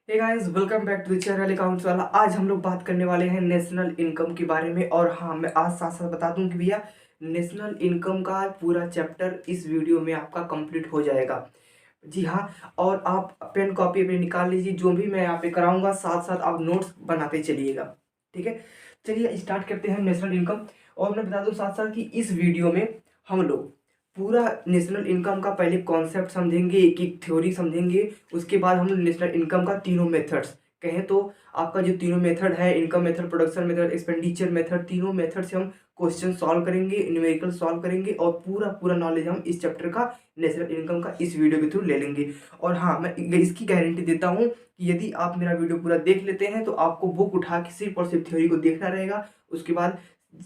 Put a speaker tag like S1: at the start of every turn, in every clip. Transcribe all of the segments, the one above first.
S1: Hey guys, welcome back to the channel accounts वाला। आज हम लोग बात करने वाले हैं नेशनल इनकम के बारे में। और हाँ, मैं आज साथ साथ बता दूं कि भैया नेशनल इनकम का पूरा चैप्टर इस वीडियो में आपका कंप्लीट हो जाएगा। जी हाँ। और आप पेन कॉपी अपनी निकाल लीजिए, जो भी मैं यहाँ पे कराऊंगा साथ साथ आप नोट्स बनाते चलिएगा। ठीक है, चलिए स्टार्ट करते हैं नेशनल इनकम। और मैं बता दूं साथ साथ कि इस वीडियो में हम लोग पूरा नेशनल इनकम का पहले कॉन्सेप्ट समझेंगे, एक एक थ्योरी समझेंगे। उसके बाद हम नेशनल इनकम का तीनों मेथड्स कहें तो आपका जो तीनों मेथड है, income method, production method, expenditure method, तीनों मेथड से हम क्वेश्चन सॉल्व करेंगे, न्यूमेरिकल सॉल्व करेंगे और पूरा पूरा नॉलेज हम इस चैप्टर का नेशनल इनकम का इस वीडियो के थ्रू ले लेंगे। और हाँ, मैं इसकी गारंटी देता हूँ कि यदि आप मेरा वीडियो पूरा देख लेते हैं तो आपको बुक उठा के सिर्फ और सिर्फ थ्योरी को देखना रहेगा। उसके बाद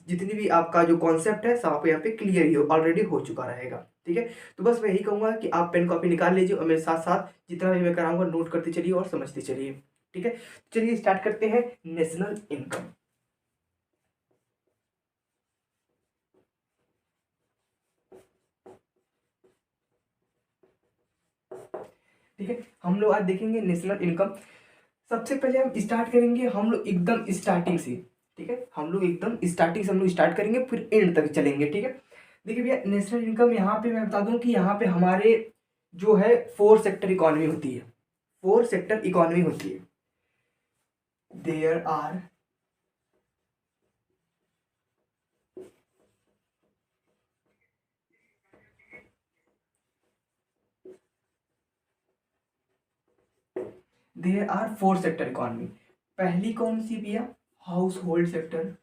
S1: जितनी भी आपका जो कॉन्सेप्ट है सब आपको यहाँ पे क्लियर ही ऑलरेडी हो चुका रहेगा। ठीक है, तो बस मैं यही कहूँगा कि आप पेन कॉपी निकाल लीजिए और मेरे साथ साथ जितना भी मैं कराऊंगा नोट करते चलिए और समझते चलिए। ठीक है, चलिए स्टार्ट करते हैं नेशनल इनकम। ठीक है, हम लोग आज देखेंगे नेशनल इनकम। सबसे पहले हम स्टार्ट करेंगे, हम लोग एकदम स्टार्टिंग से। ठीक है, हम लोग एकदम स्टार्टिंग से हम लोग स्टार्ट करेंगे, फिर एंड तक चलेंगे। ठीक है, देखिए भैया नेशनल इनकम यहाँ पे मैं बता दूं कि यहाँ पे हमारे जो है फोर सेक्टर इकोनॉमी होती है। फोर सेक्टर इकोनॉमी होती है। There are there are four sector economy. पहली कौन सी भैया? Household sector.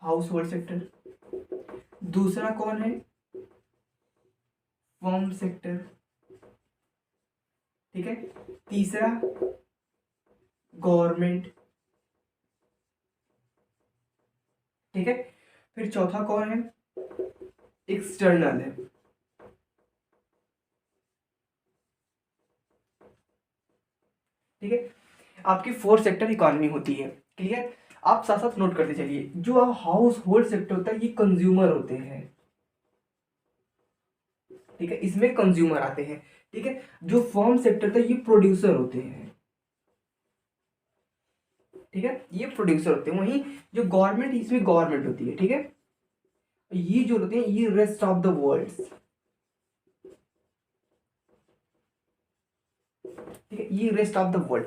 S1: Household sector. दूसरा कौन है? Firm sector. ठीक है, तीसरा गवर्नमेंट। ठीक है, फिर चौथा कौन है? एक्सटर्नल है। ठीक है, आपकी फोर सेक्टर इकोनॉमी होती है। क्लियर? आप साथ साथ नोट करते चलिए। जो हाउस होल्ड सेक्टर होता है ये कंज्यूमर होते हैं। ठीक है, इसमें कंज्यूमर आते हैं। ठीक है, जो फर्म सेक्टर था ये प्रोड्यूसर होते हैं। ठीक है, ये प्रोड्यूसर होते हैं। वहीं जो गवर्नमेंट, इसमें गवर्नमेंट होती है। ठीक है, ये जो होते हैं ये रेस्ट ऑफ द वर्ल्ड। ठीक है, ये रेस्ट ऑफ द वर्ल्ड।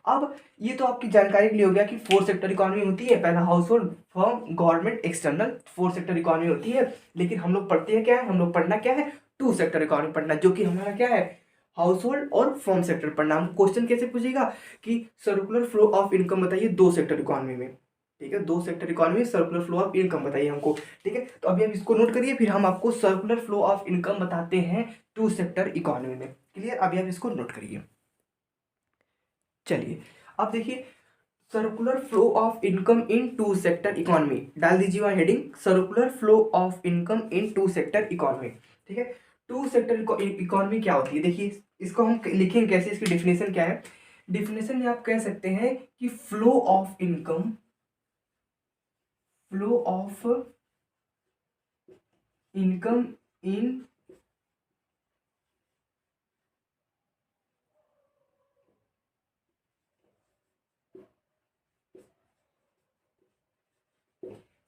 S1: अब ये तो आपकी जानकारी के लिए हो गया कि फोर सेक्टर इकोनॉमी होती है। पहला house hold, firm, government, external, four sector economy होती है। लेकिन हम लोग पढ़ते हैं क्या है? हम लोग पढ़ना क्या है? टू सेक्टर इकोनॉमी पढ़ना, जो कि हमारा क्या है? हाउस होल्ड और फर्म सेक्टर पढ़ना। हम क्वेश्चन कैसे पूछेगा कि सर्कुलर फ्लो ऑफ इनकम बताइए दो सेक्टर इकोनॉमी में। ठीक है, दो सेक्टर इकोनॉमी में सर्कुलर फ्लो ऑफ इनकम बताइए हमको। ठीक है, तो अभी हम इसको नोट करिए, फिर हम आपको सर्कुलर फ्लो ऑफ इनकम बताते हैं टू सेक्टर इकोनॉमी में। क्लियर? अभी आप इसको नोट करिए। चलिए, अब देखिए circular flow of income in two sector economy. डाल दीजिए वहां heading, circular flow of income in two sector economy. ठीक है, टू सेक्टर इकोनॉमी क्या होती है? देखिए इसको हम लिखेंगे कैसे, इसकी डेफिनेशन क्या है? डेफिनेशन में आप कह सकते हैं कि flow of income, flow of income in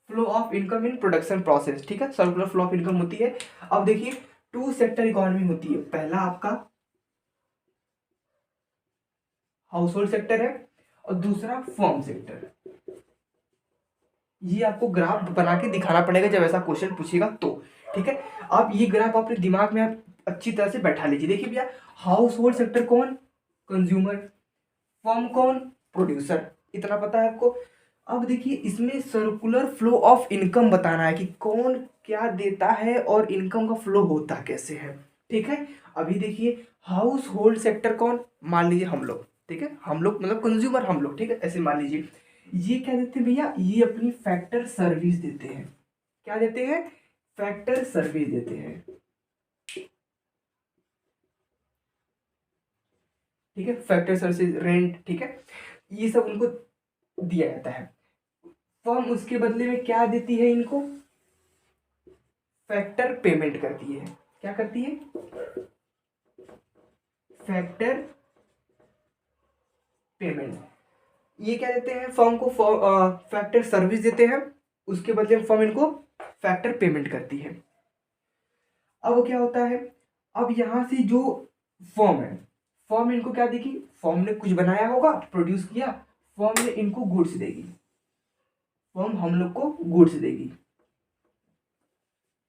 S1: flow of income in production process. ठीक है, सर्कुलर फ्लो ऑफ इनकम होती है। अब देखिए टू सेक्टर इकोनॉमी होती है। पहला आपका हाउस होल्ड सेक्टर है और दूसरा फर्म सेक्टर। ये आपको ग्राफ बना के दिखाना पड़ेगा जब ऐसा क्वेश्चन पूछेगा तो। ठीक है, आप ये ग्राफ अपने दिमाग में आप अच्छी तरह से बैठा लीजिए। देखिए भैया हाउस होल्ड सेक्टर कौन? कंज्यूमर। फर्म कौन? प्रोड्यूसर। इतना पता है आपको। अब देखिए इसमें सर्कुलर फ्लो ऑफ इनकम बताना है कि कौन क्या देता है और इनकम का फ्लो होता कैसे है। ठीक है, अभी देखिए हाउस होल्ड सेक्टर कौन? मान लीजिए हम लोग। ठीक है, हम लोग मतलब कंज्यूमर हम लोग। ठीक है, ऐसे मान लीजिए ये क्या देते हैं भैया? ये अपनी फैक्टर सर्विस देते हैं। क्या देते हैं? फैक्टर सर्विस देते हैं। ठीक है, फैक्टर सर्विस, रेंट। ठीक है, ये सब उनको दिया जाता है। फर्म उसके बदले में क्या देती है इनको? फैक्टर पेमेंट करती है। क्या करती है? Factor payment. ये क्या देते हैं, फर्म को फैक्टर सर्विस देते हैं, उसके बदले में फर्म इनको फैक्टर पेमेंट करती है। अब क्या होता है, अब यहां से जो फर्म है, फर्म इनको क्या देगी, फर्म ने कुछ बनाया होगा, प्रोड्यूस किया, फर्म ने इनको गुड्स देगी, फर्म हम लोग को गुड्स देगी,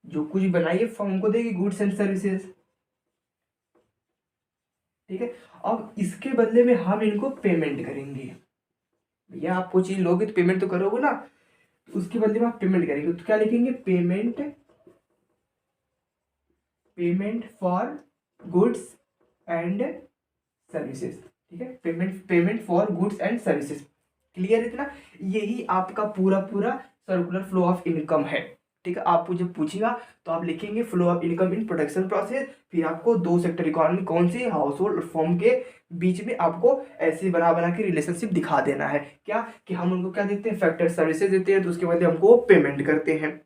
S1: जो कुछ बनाइए फर्म को देगी गुड्स एंड सर्विसेज, ठीक है। अब इसके बदले में हम इनको पेमेंट करेंगे, भैया आप कोई चीज लोगे तो पेमेंट तो करोगे ना, तो उसके बदले में आप पेमेंट करेंगे, तो क्या लिखेंगे, payment for goods and services, ठीक है, payment for goods and services. Clear है इतना, यही आपका पूरा पूरा सर्कुलर फ्लो ऑफ इनकम है, ठीक है। आपको जब पूछेगा तो आप लिखेंगे flow of income in production process, फिर आपको दो सेक्टर इकोनॉमी कौन सी, हाउस होल्ड और फर्म के बीच में आपको ऐसे बना बना के रिलेशनशिप दिखा देना है, क्या कि हम उनको क्या देते हैं, फैक्टर सर्विसेज देते हैं, तो उसके बदले हमको पेमेंट करते हैं,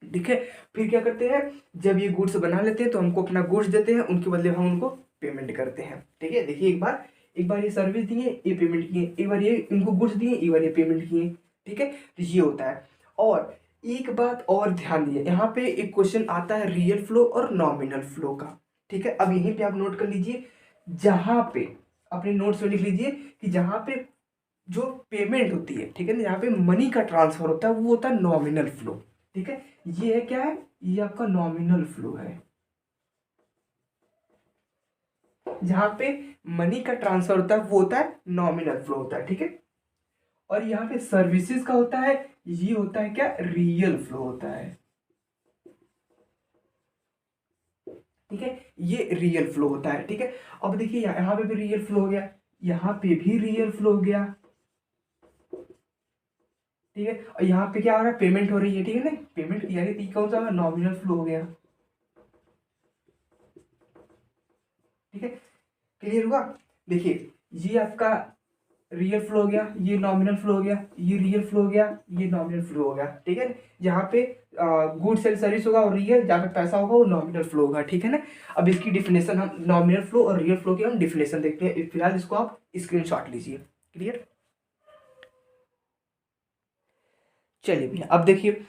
S1: ठीक है। फिर क्या करते हैं, जब ये गुड्स बना लेते हैं तो हमको अपना गुड्स देते हैं, उनके बदले हम उनको पेमेंट करते हैं, ठीक है। देखिए एक बार ये सर्विस दिए, ये पेमेंट किए, एक बार ये इनको गुड्स दिए, एक बार ये पेमेंट किए, ठीक है, तो ये होता है। और एक बात और ध्यान दिए, यहाँ पे एक क्वेश्चन आता है रियल फ्लो और नॉमिनल फ्लो का, ठीक है। अब यहीं पे आप नोट कर लीजिए, जहां पे अपने नोट्स में लिख लीजिए कि जहां पे जो पेमेंट होती है, ठीक है ना, जहाँ पे मनी का ट्रांसफर होता है वो होता है नॉमिनल फ्लो, ठीक है। ये है क्या है, ये आपका नॉमिनल फ्लो है, जहां पे मनी का ट्रांसफर होता है वो होता है नॉमिनल फ्लो होता है, ठीक है। और यहाँ पे सर्विसेज का होता है, ये होता है क्या, रियल फ्लो होता है, ठीक है, ये रियल फ्लो होता है, ठीक है। अब देखिए यहाँ पे भी रियल फ्लो हो गया, यहाँ पे भी रियल फ्लो हो गया, ठीक है। और यहाँ पे क्या हो रहा है, पेमेंट हो रही है, ठीक है ना, पेमेंट यानी कौन सा नॉमिनल फ्लो हो गया, ठीक है। क्लियर हुआ, देखिए ये आपका रियल फ्लो हो गया, ये नॉमिनल फ्लो हो गया, ये रियल फ्लो हो गया, ये नॉमिनल फ्लो हो गया, ठीक है। यहाँ पे गुड्स एंड सर्विस होगा और रियल, जहाँ पे पैसा होगा वो नॉमिनल फ्लो होगा, ठीक है ना। अब इसकी डिफिनेशन हम नॉमिनल फ्लो और रियल फ्लो की हम डिफिनेशन देखते हैं, फिलहाल इसको आप स्क्रीनशॉट लीजिए। क्लियर, चलिए भैया अब देखिए,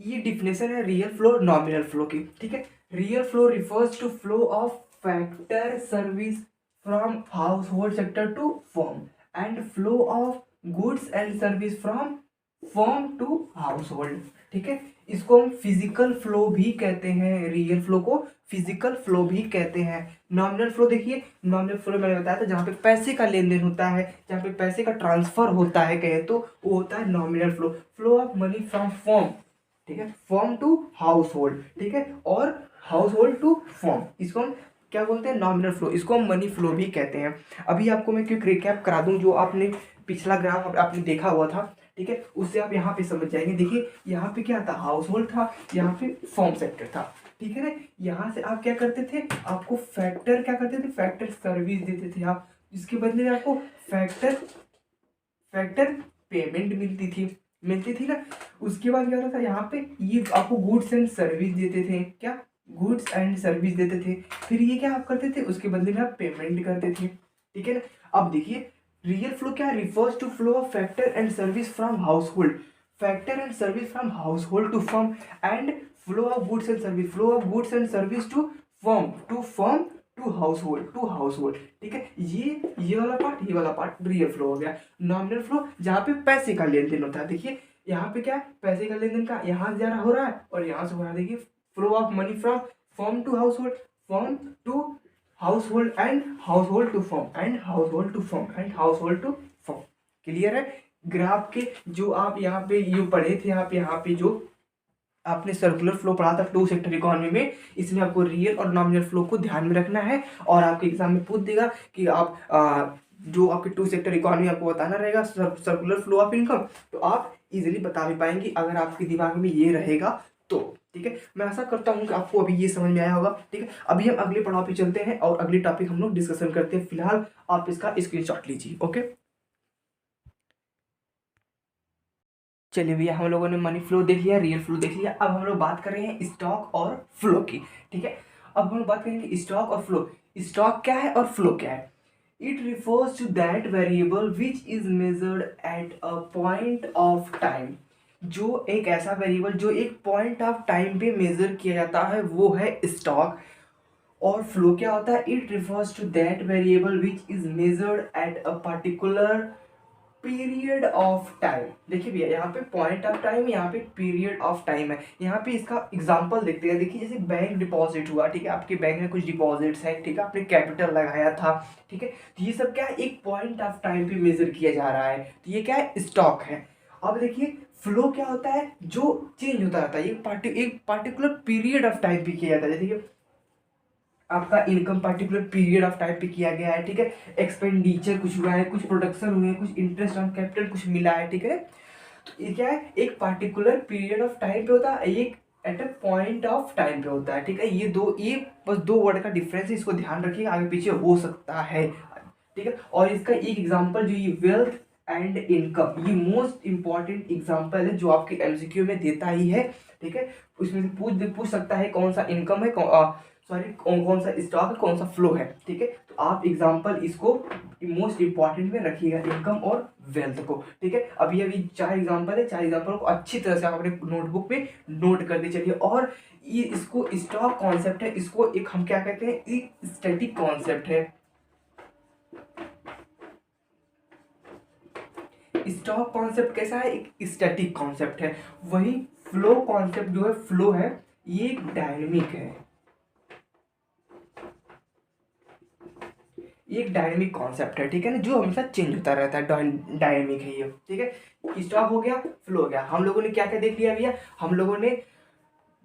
S1: ये डिफिनेशन है रियल फ्लो और नॉमिनल फ्लो की, ठीक है। Real flow refers to flow of factor service from household sector to firm and flow of goods and service from firm to household, ठीक है। इसको हम फिजिकल फ्लो भी कहते हैं, रियल फ्लो को फिजिकल फ्लो भी कहते हैं। नॉमिनल फ्लो देखिए, नॉमिनल फ्लो मैंने बताया था जहाँ पे पैसे का लेन देन होता है, जहाँ पे पैसे का ट्रांसफर होता है कहे तो वो होता है nominal flow, flow of money from firm, ठीक है, फर्म टू हाउस होल्ड, ठीक है, और हाउस होल्ड टू फर्म, इसको हम क्या बोलते हैं, नॉमिनल फ्लो, इसको हम मनी फ्लो भी कहते हैं। अभी आपको मैं क्विक रिकैप करा दूं, जो आपने पिछला ग्राफ आपने देखा हुआ था, ठीक है, उससे आप यहाँ पे समझ जाएंगे। देखिए यहाँ पे क्या था, हाउस होल्ड था, यहाँ पे फर्म सेक्टर था, ठीक है ना। यहाँ से आप क्या करते थे, आपको फैक्टर क्या करते थे, फैक्टर सर्विस देते थे आप, इसके बदले में आपको फैक्टर फैक्टर पेमेंट मिलती थी ना। उसके बाद क्या होता था, यहाँ पे ये आपको गुड्स एंड सर्विस देते थे, क्या गुड्स एंड सर्विस देते थे, फिर ये क्या आप करते थे, उसके बदले में आप पेमेंट करते थे, ठीक है ना। अब देखिए रियल फ्लो क्या refers to flow of factor and service from household, factor and service from household to firm and flow of goods and service, flow of goods and service to firm to household, ठीक है। ये वाला part, ये वाला part real flow हो गया। Nominal flow जहाँ पे पैसे का लेन देन होता है, देखिए यहाँ पे क्या है, पैसे का लेन देन का यहाँ से जा रहा हो रहा है और यहाँ से हो रहा है, देखिए flow of money from firm to household, firm to household and household to firm and household to firm and household to firm. Clear है, ग्राफ के जो आप यहाँ पे ये पढ़े थे, आप यहाँ पे जो आपने सर्कुलर फ्लो पढ़ा था टू सेक्टर इकोनॉमी में, इसमें आपको रियल और नॉमिनल फ्लो को ध्यान में रखना है। और आपके एग्जाम में पूछ देगा कि आप जो आपके टू सेक्टर इकोनॉमी आपको बताना रहेगा सर्कुलर फ्लो ऑफ इनकम, तो आप इजीली बता भी पाएंगे अगर आपके दिमाग में ये रहेगा तो, ठीक है। मैं आशा करता हूँ कि आपको अभी ये समझ में आया होगा, ठीक है। अभी हम अगले पड़ाव पे चलते हैं और अगली टॉपिक हम लोग डिस्कशन करते हैं, फिलहाल आप इसका स्क्रीनशॉट लीजिए, ओके। चलिए भैया हम लोगों ने मनी फ्लो देख लिया, रियल फ्लो देख लिया, अब हम लोग बात कर रहे हैं स्टॉक और फ्लो की, ठीक है। अब हम बात करेंगे स्टॉक और फ्लो। स्टॉक क्या है और फ्लो क्या है? It refers to that variable which is measured at a point of time. जो एक ऐसा वेरिएबल जो एक पॉइंट ऑफ टाइम पे मेजर किया जाता है वो है स्टॉक। और फ्लो क्या होता है? It refers to that variable which is measured at a particular period of time. देखिए भैया, यहाँ पे पॉइंट ऑफ टाइम, यहाँ पे पीरियड ऑफ टाइम है। यहाँ पे इसका एग्जांपल देखते हैं। देखिए जैसे बैंक डिपॉजिट हुआ, ठीक है, आपके बैंक में कुछ डिपॉजिट्स हैं, ठीक है, आपने कैपिटल लगाया था, ठीक है, तो ये सब क्या है? एक पॉइंट ऑफ टाइम पे मेजर किया जा रहा है, तो ये क्या है? स्टॉक है। अब देखिए फ्लो क्या होता है? जो चेंज होता रहता है, एक पार्टिकुलर पीरियड ऑफ टाइम पे किया जाता है। जैसे कि आपका income particular period of time पे किया गया है, ठीक है, एक्सपेंडिचर कुछ हुआ है, कुछ प्रोडक्शन हुए हैं, कुछ इंटरेस्ट ऑन कैपिटल कुछ मिला है, ठीक है, तो ये क्या है? एक पर्टिकुलर पीरियड ऑफ टाइम पे होता है, एक eight a point of time पे होता है, ठीक है। ये बस दो वर्ड का डिफरेंस है, इसको ध्यान रखिए, आगे पीछे हो सकता है, ठीक है। और इसका एक एग्जांपल जो ये वेल्थ एंड इनकम, ये मोस्ट इंपॉर्टेंट एग्जांपल है जो आपके एमसीक्यू में देता ही है, ठीक है। उसमें से पूछ सकता है कौन सा इनकम है, सॉरी कौन सा स्टॉक है, कौन सा फ्लो है, ठीक है। तो आप एग्जांपल इसको मोस्ट इंपॉर्टेंट में रखिएगा, इनकम और वेल्थ को, ठीक है। अभी 4 एग्जांपल है, 4 एग्जांपल को अच्छी तरह से आप अपने नोटबुक पे नोट करते चलिए। और ये इसको स्टॉक कॉन्सेप्ट है, इसको एक हम क्या कहते हैं? एक स्टैटिक कॉन्सेप्ट है। स्टॉक कॉन्सेप्ट कैसा है? एक स्टैटिक कॉन्सेप्ट है। वही फ्लो कॉन्सेप्ट जो है, फ्लो है, ये डायनेमिक है, ये एक डायनेमिक कॉन्सेप्ट है, ठीक है ना, जो हमेशा चेंज होता रहता है, डायनेमिक है ये, ठीक है। स्टॉक हो गया, फ्लो हो गया। हम लोगों ने क्या क्या देख लिया भैया? हम लोगों ने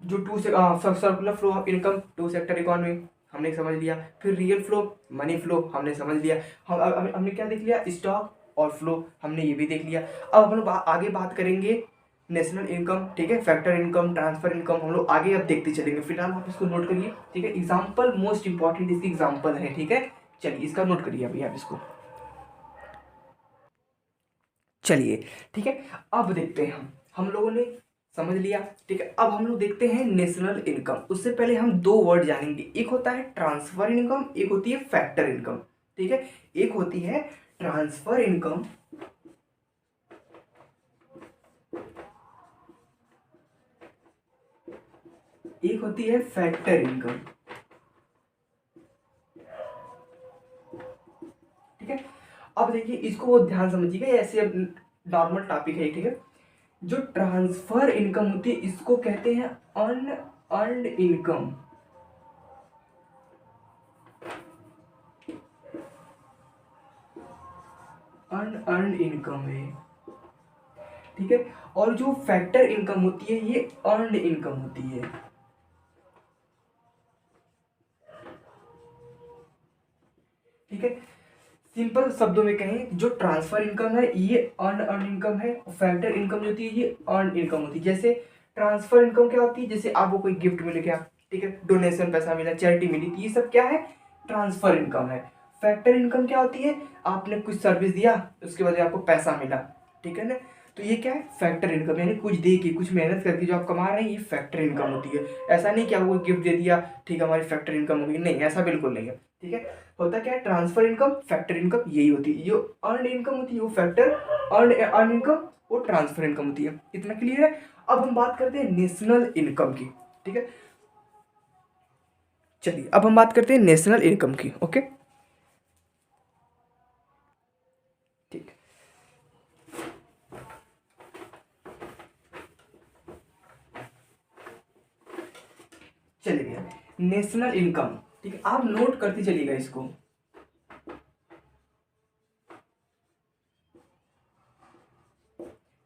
S1: जो circular flow of income, two sector economy हमने समझ लिया। फिर रियल फ्लो, मनी फ्लो हमने समझ लिया। हमने क्या देख लिया? स्टॉक और फ्लो हमने ये भी देख लिया। अब हम लोग आगे बात करेंगे नेशनल इनकम, ठीक है, फैक्टर इनकम, ट्रांसफर इनकम, हम लोग आगे अब देखते चलेंगे। फिलहाल आप इसको नोट करिए, ठीक है। एग्जाम्पल मोस्ट इंपॉर्टेंट इसकी एग्जाम्पल है, ठीक है। चलिए इसका नोट करिए अभी आप इसको। चलिए ठीक है, अब देखते हैं हम लोगों ने समझ लिया, ठीक है। अब हम लोग देखते हैं नेशनल इनकम। उससे पहले हम दो वर्ड जानेंगे, एक होता है ट्रांसफर इनकम, एक होती है फैक्टर इनकम, ठीक है। एक होती है ट्रांसफर इनकम, एक होती है फैक्टर इनकम, ठीक है। अब देखिए इसको ध्यान समझिएगा, ऐसे नॉर्मल टॉपिक है, ठीक है। जो ट्रांसफर इनकम होती है इसको कहते हैं अनअर्न्ड इनकम, अनअर्न्ड इनकम है, ठीक है। और जो फैक्टर इनकम होती है ये अर्न्ड इनकम होती है, ठीक है। सिंपल शब्दों में कहें, जो ट्रांसफर इनकम है ये अर्न इनकम है, फैक्टर इनकम जो होती है ये अर्न इनकम होती है। जैसे ट्रांसफर इनकम क्या होती है? जैसे आपको कोई गिफ्ट मिल गया, ठीक है, डोनेशन पैसा मिला, चैरिटी मिली, तो ये सब क्या है? ट्रांसफर इनकम है। फैक्टर इनकम क्या होती है? आपने कुछ सर्विस दिया, उसके बाद आपको पैसा मिला, ठीक है ना, तो ये क्या है? फैक्टर इनकम, यानी कुछ दे के, कुछ मेहनत करके जो आप कमा रहे हैं, ये फैक्टर इनकम होती है। ऐसा नहीं कि आपको गिफ्ट दे दिया, ठीक है, हमारी फैक्टर इनकम होगी, नहीं, ऐसा बिल्कुल नहीं है, ठीक है। होता क्या है? ट्रांसफर इनकम, फैक्टर इनकम यही होती है। जो अर्न इनकम होती है वो फैक्टर, अर्न इनकम वो ट्रांसफर इनकम होती है। इतना क्लियर है? अब हम बात करते हैं नेशनल इनकम की, ठीक है। चलिए अब हम बात करते हैं नेशनल इनकम की, ओके, ठीक। चलिए भैया, नेशनल इनकम, ठीक है, आप नोट करते चलिएगा इसको।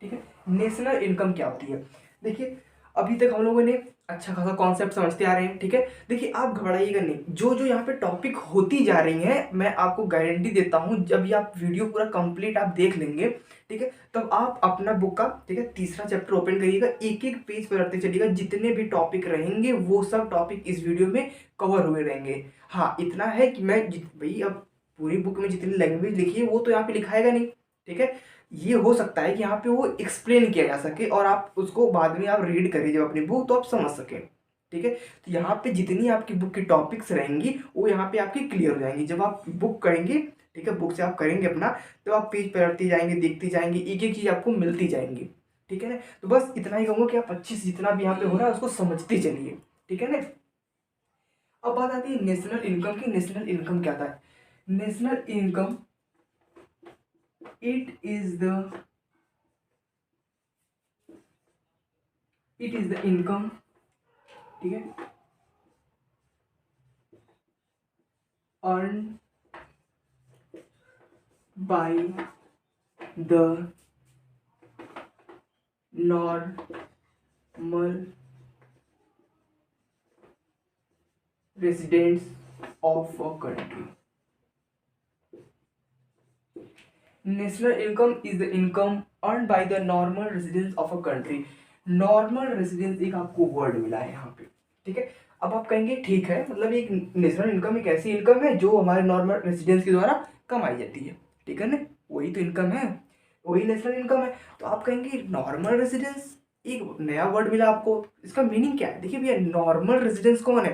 S1: ठीक है, नेशनल इनकम क्या होती है? देखिए अभी तक हम लोगों ने अच्छा खासा कॉन्सेप्ट समझते आ रहे हैं, ठीक है। देखिए आप घबराइएगा नहीं, जो जो यहाँ पे टॉपिक होती जा रही हैं, मैं आपको गारंटी देता हूँ जब ये आप वीडियो पूरा कंप्लीट आप देख लेंगे, ठीक है, तब आप अपना बुक का, ठीक है, तीसरा चैप्टर ओपन करिएगा, एक एक पेज पर रखते चलिएगा, जितने भी टॉपिक रहेंगे वो सब टॉपिक इस वीडियो में कवर हुए रहेंगे। हाँ इतना है कि मैं भाई अब पूरी बुक में जितनी लैंग्वेज लिखी है वो तो यहाँ पे लिखाएगा नहीं, ठीक है। ये हो सकता है कि यहाँ पे वो एक्सप्लेन किया जा सके और आप उसको बाद में आप रीड करिए जब अपनी बुक, तो आप समझ सकें, ठीक है। तो यहाँ पे जितनी आपकी बुक की टॉपिक्स रहेंगी वो यहाँ पे आपकी क्लियर हो जाएंगी। जब आप बुक करेंगे, ठीक है, बुक से आप करेंगे अपना, तो आप पेज पलटते जाएंगे, देखते जाएंगे, एक एक चीज़ आपको मिलती जाएंगी, ठीक है ना। तो बस इतना ही कहूँगा कि आप अच्छे से जितना भी यहाँ पे हो रहा है उसको समझते चलिए, ठीक है ना। अब बात आती है नेशनल इनकम की। नेशनल इनकम क्या था? National income it is the income, ठीक है, earn by the normal residents of a country. National income is the income earned by the normal residents of a country. Normal residence एक आपको word मिला है यहाँ पे, ठीक है। अब आप कहेंगे ठीक है, मतलब एक नेशनल इनकम एक ऐसी इनकम है जो हमारे नॉर्मल रेजिडेंस के द्वारा कमाई जाती है, ठीक है ना, वही तो इनकम है, वही नेशनल इनकम है। तो आप कहेंगे नॉर्मल रेजिडेंस, एक नया वर्ड मिला आपको, इसका मीनिंग क्या है? देखिए भैया, नॉर्मल रेजिडेंस कौन है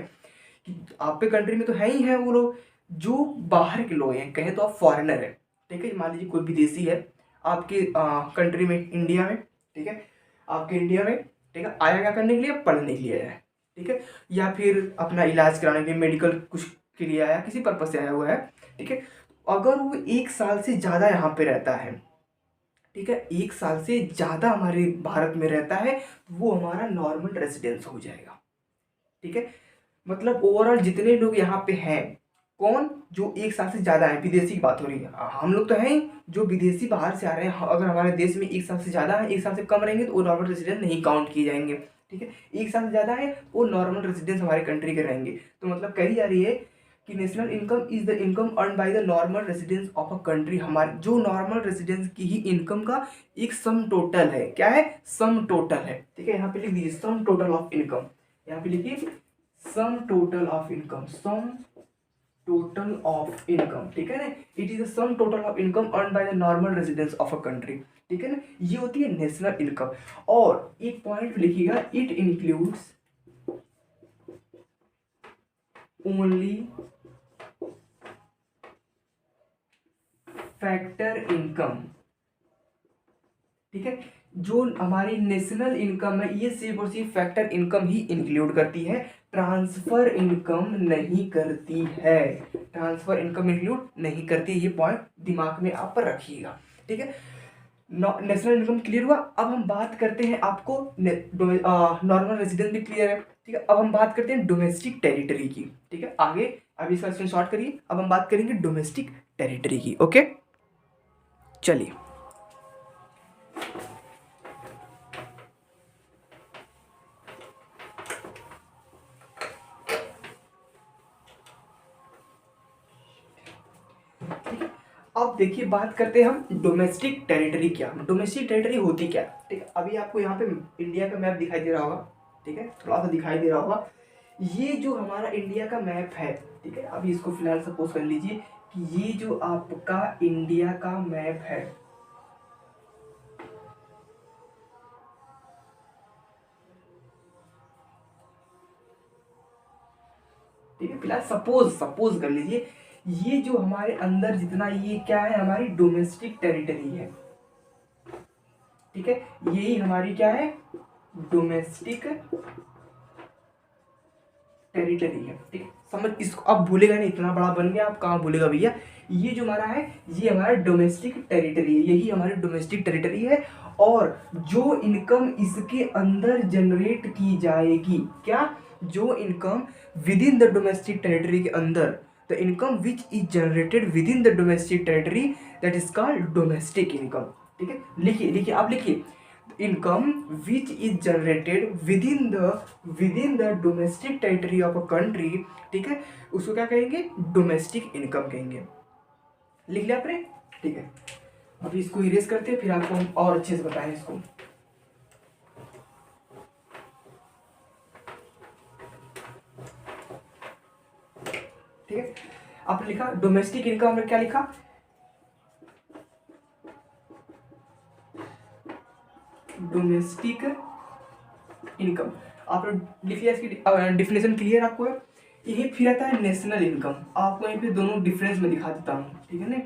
S1: कि आपके कंट्री में तो है ही है वो लोग जो बाहर के लोग हैं, कहे तो आप फॉरेनर है, ठीक है। मान लीजिए कोई विदेशी है आपके कंट्री में, इंडिया में, ठीक है, आपके इंडिया में, ठीक है, आया क्या करने के लिए? पढ़ने के लिए आया है, ठीक है, या फिर अपना इलाज कराने के लिए, मेडिकल कुछ के लिए आया, किसी पर्पज से आया हुआ है, ठीक है। अगर वो 1 साल से ज़्यादा यहाँ पे रहता है, ठीक है, 1 साल से ज़्यादा हमारे भारत में रहता है, वो हमारा नॉर्मल रेजिडेंस हो जाएगा, ठीक है। मतलब ओवरऑल जितने लोग यहाँ पे हैं, कौन? जो 1 साल से ज़्यादा है, विदेशी की बात हो रही है, हम लोग तो हैं ही, जो विदेशी बाहर से आ रहे हैं, अगर हमारे देश में 1 साल से ज़्यादा है, 1 साल से कम रहेंगे तो वो नॉर्मल रेजिडेंट नहीं काउंट किए जाएंगे, ठीक है। 1 साल से ज़्यादा है वो नॉर्मल रेजिडेंस हमारे कंट्री के रहेंगे। तो मतलब कही जा रही है कि national income is the income earn by the normal residence of a country. हमारे जो नॉर्मल रेजिडेंस की ही इनकम का एक सम टोटल है। क्या है? सम टोटल है, ठीक है। यहाँ पे लिख दीजिए सम टोटल ऑफ इनकम, यहाँ पे लिखिए sum total of income, sum total of income, ठीक है ना। It is the sum total of income earn by the normal residence of a country, ठीक है ना। ये होती है नेशनल इनकम। और एक पॉइंट लिखिएगा, it includes only factor income, ठीक है। जो हमारी नेशनल इनकम है ये सिर्फ और सिर्फ फैक्टर इनकम ही इंक्लूड करती है, ट्रांसफर इनकम नहीं करती है, ट्रांसफर इनकम इंक्लूड नहीं करती है। ये पॉइंट दिमाग में आप रखिएगा, ठीक है। नेशनल इनकम क्लियर हुआ। अब हम बात करते हैं, आपको नॉर्मल रेजिडेंस भी क्लियर है, ठीक है। अब हम बात करते हैं डोमेस्टिक टेरिटरी की, ठीक है। आगे अभी इसका स्क्रीन शॉट करिए। अब हम बात करेंगे डोमेस्टिक टेरिटरी की, ओके, चलिए। अब देखिए बात करते हैं हम डोमेस्टिक टेरिटरी क्या, डोमेस्टिक टेरिटरी होती क्या, ठीक है। अभी आपको यहाँ पे इंडिया का मैप दिखाई दे रहा होगा, ठीक है, थोड़ा सा दिखाई दे रहा होगा। ये जो हमारा इंडिया का मैप है, ठीक है, अभी इसको फिलहाल सपोज कर लीजिए कि ये जो आपका इंडिया का मैप है, ठीक है, फिलहाल सपोज सपोज कर लीजिए ये जो हमारे अंदर जितना, ये क्या है? हमारी डोमेस्टिक टेरिटरी है, ठीक है। यही हमारी क्या है? डोमेस्टिक टेरिटरी है, ठीक है। समझ इसको, अब भूलेगा नहीं, इतना बड़ा बन गया, आप कहाँ भूलेगा भैया। ये जो हमारा है ये हमारा डोमेस्टिक टेरिटरी है, यही हमारी डोमेस्टिक टेरिटरी है। और जो इनकम इसके अंदर जनरेट की जाएगी, क्या? जो income with in the domestic territory के अंदर, the income which is generated with in the domestic territory, that is called domestic income, ठीक है। लिखिए लिखिए, आप लिखिए income which is generated within the domestic territory of a country, ठीक है, उसको क्या कहेंगे? डोमेस्टिक इनकम कहेंगे। लिख लिया आपने? ठीक है, अभी इसको इरेज करते हैं, फिर आपको हम और अच्छे से बताएं इसको। ठीक है, आपने लिखा डोमेस्टिक इनकम में क्या लिखा? Domestic income. आप लोग लिख लिया, इसकी डिफिनेशन क्लियर आपको है। यही फिर आता है नेशनल इनकम। आपको यहाँ पे दोनों डिफरेंस में दिखा देता हूँ, ठीक है ना,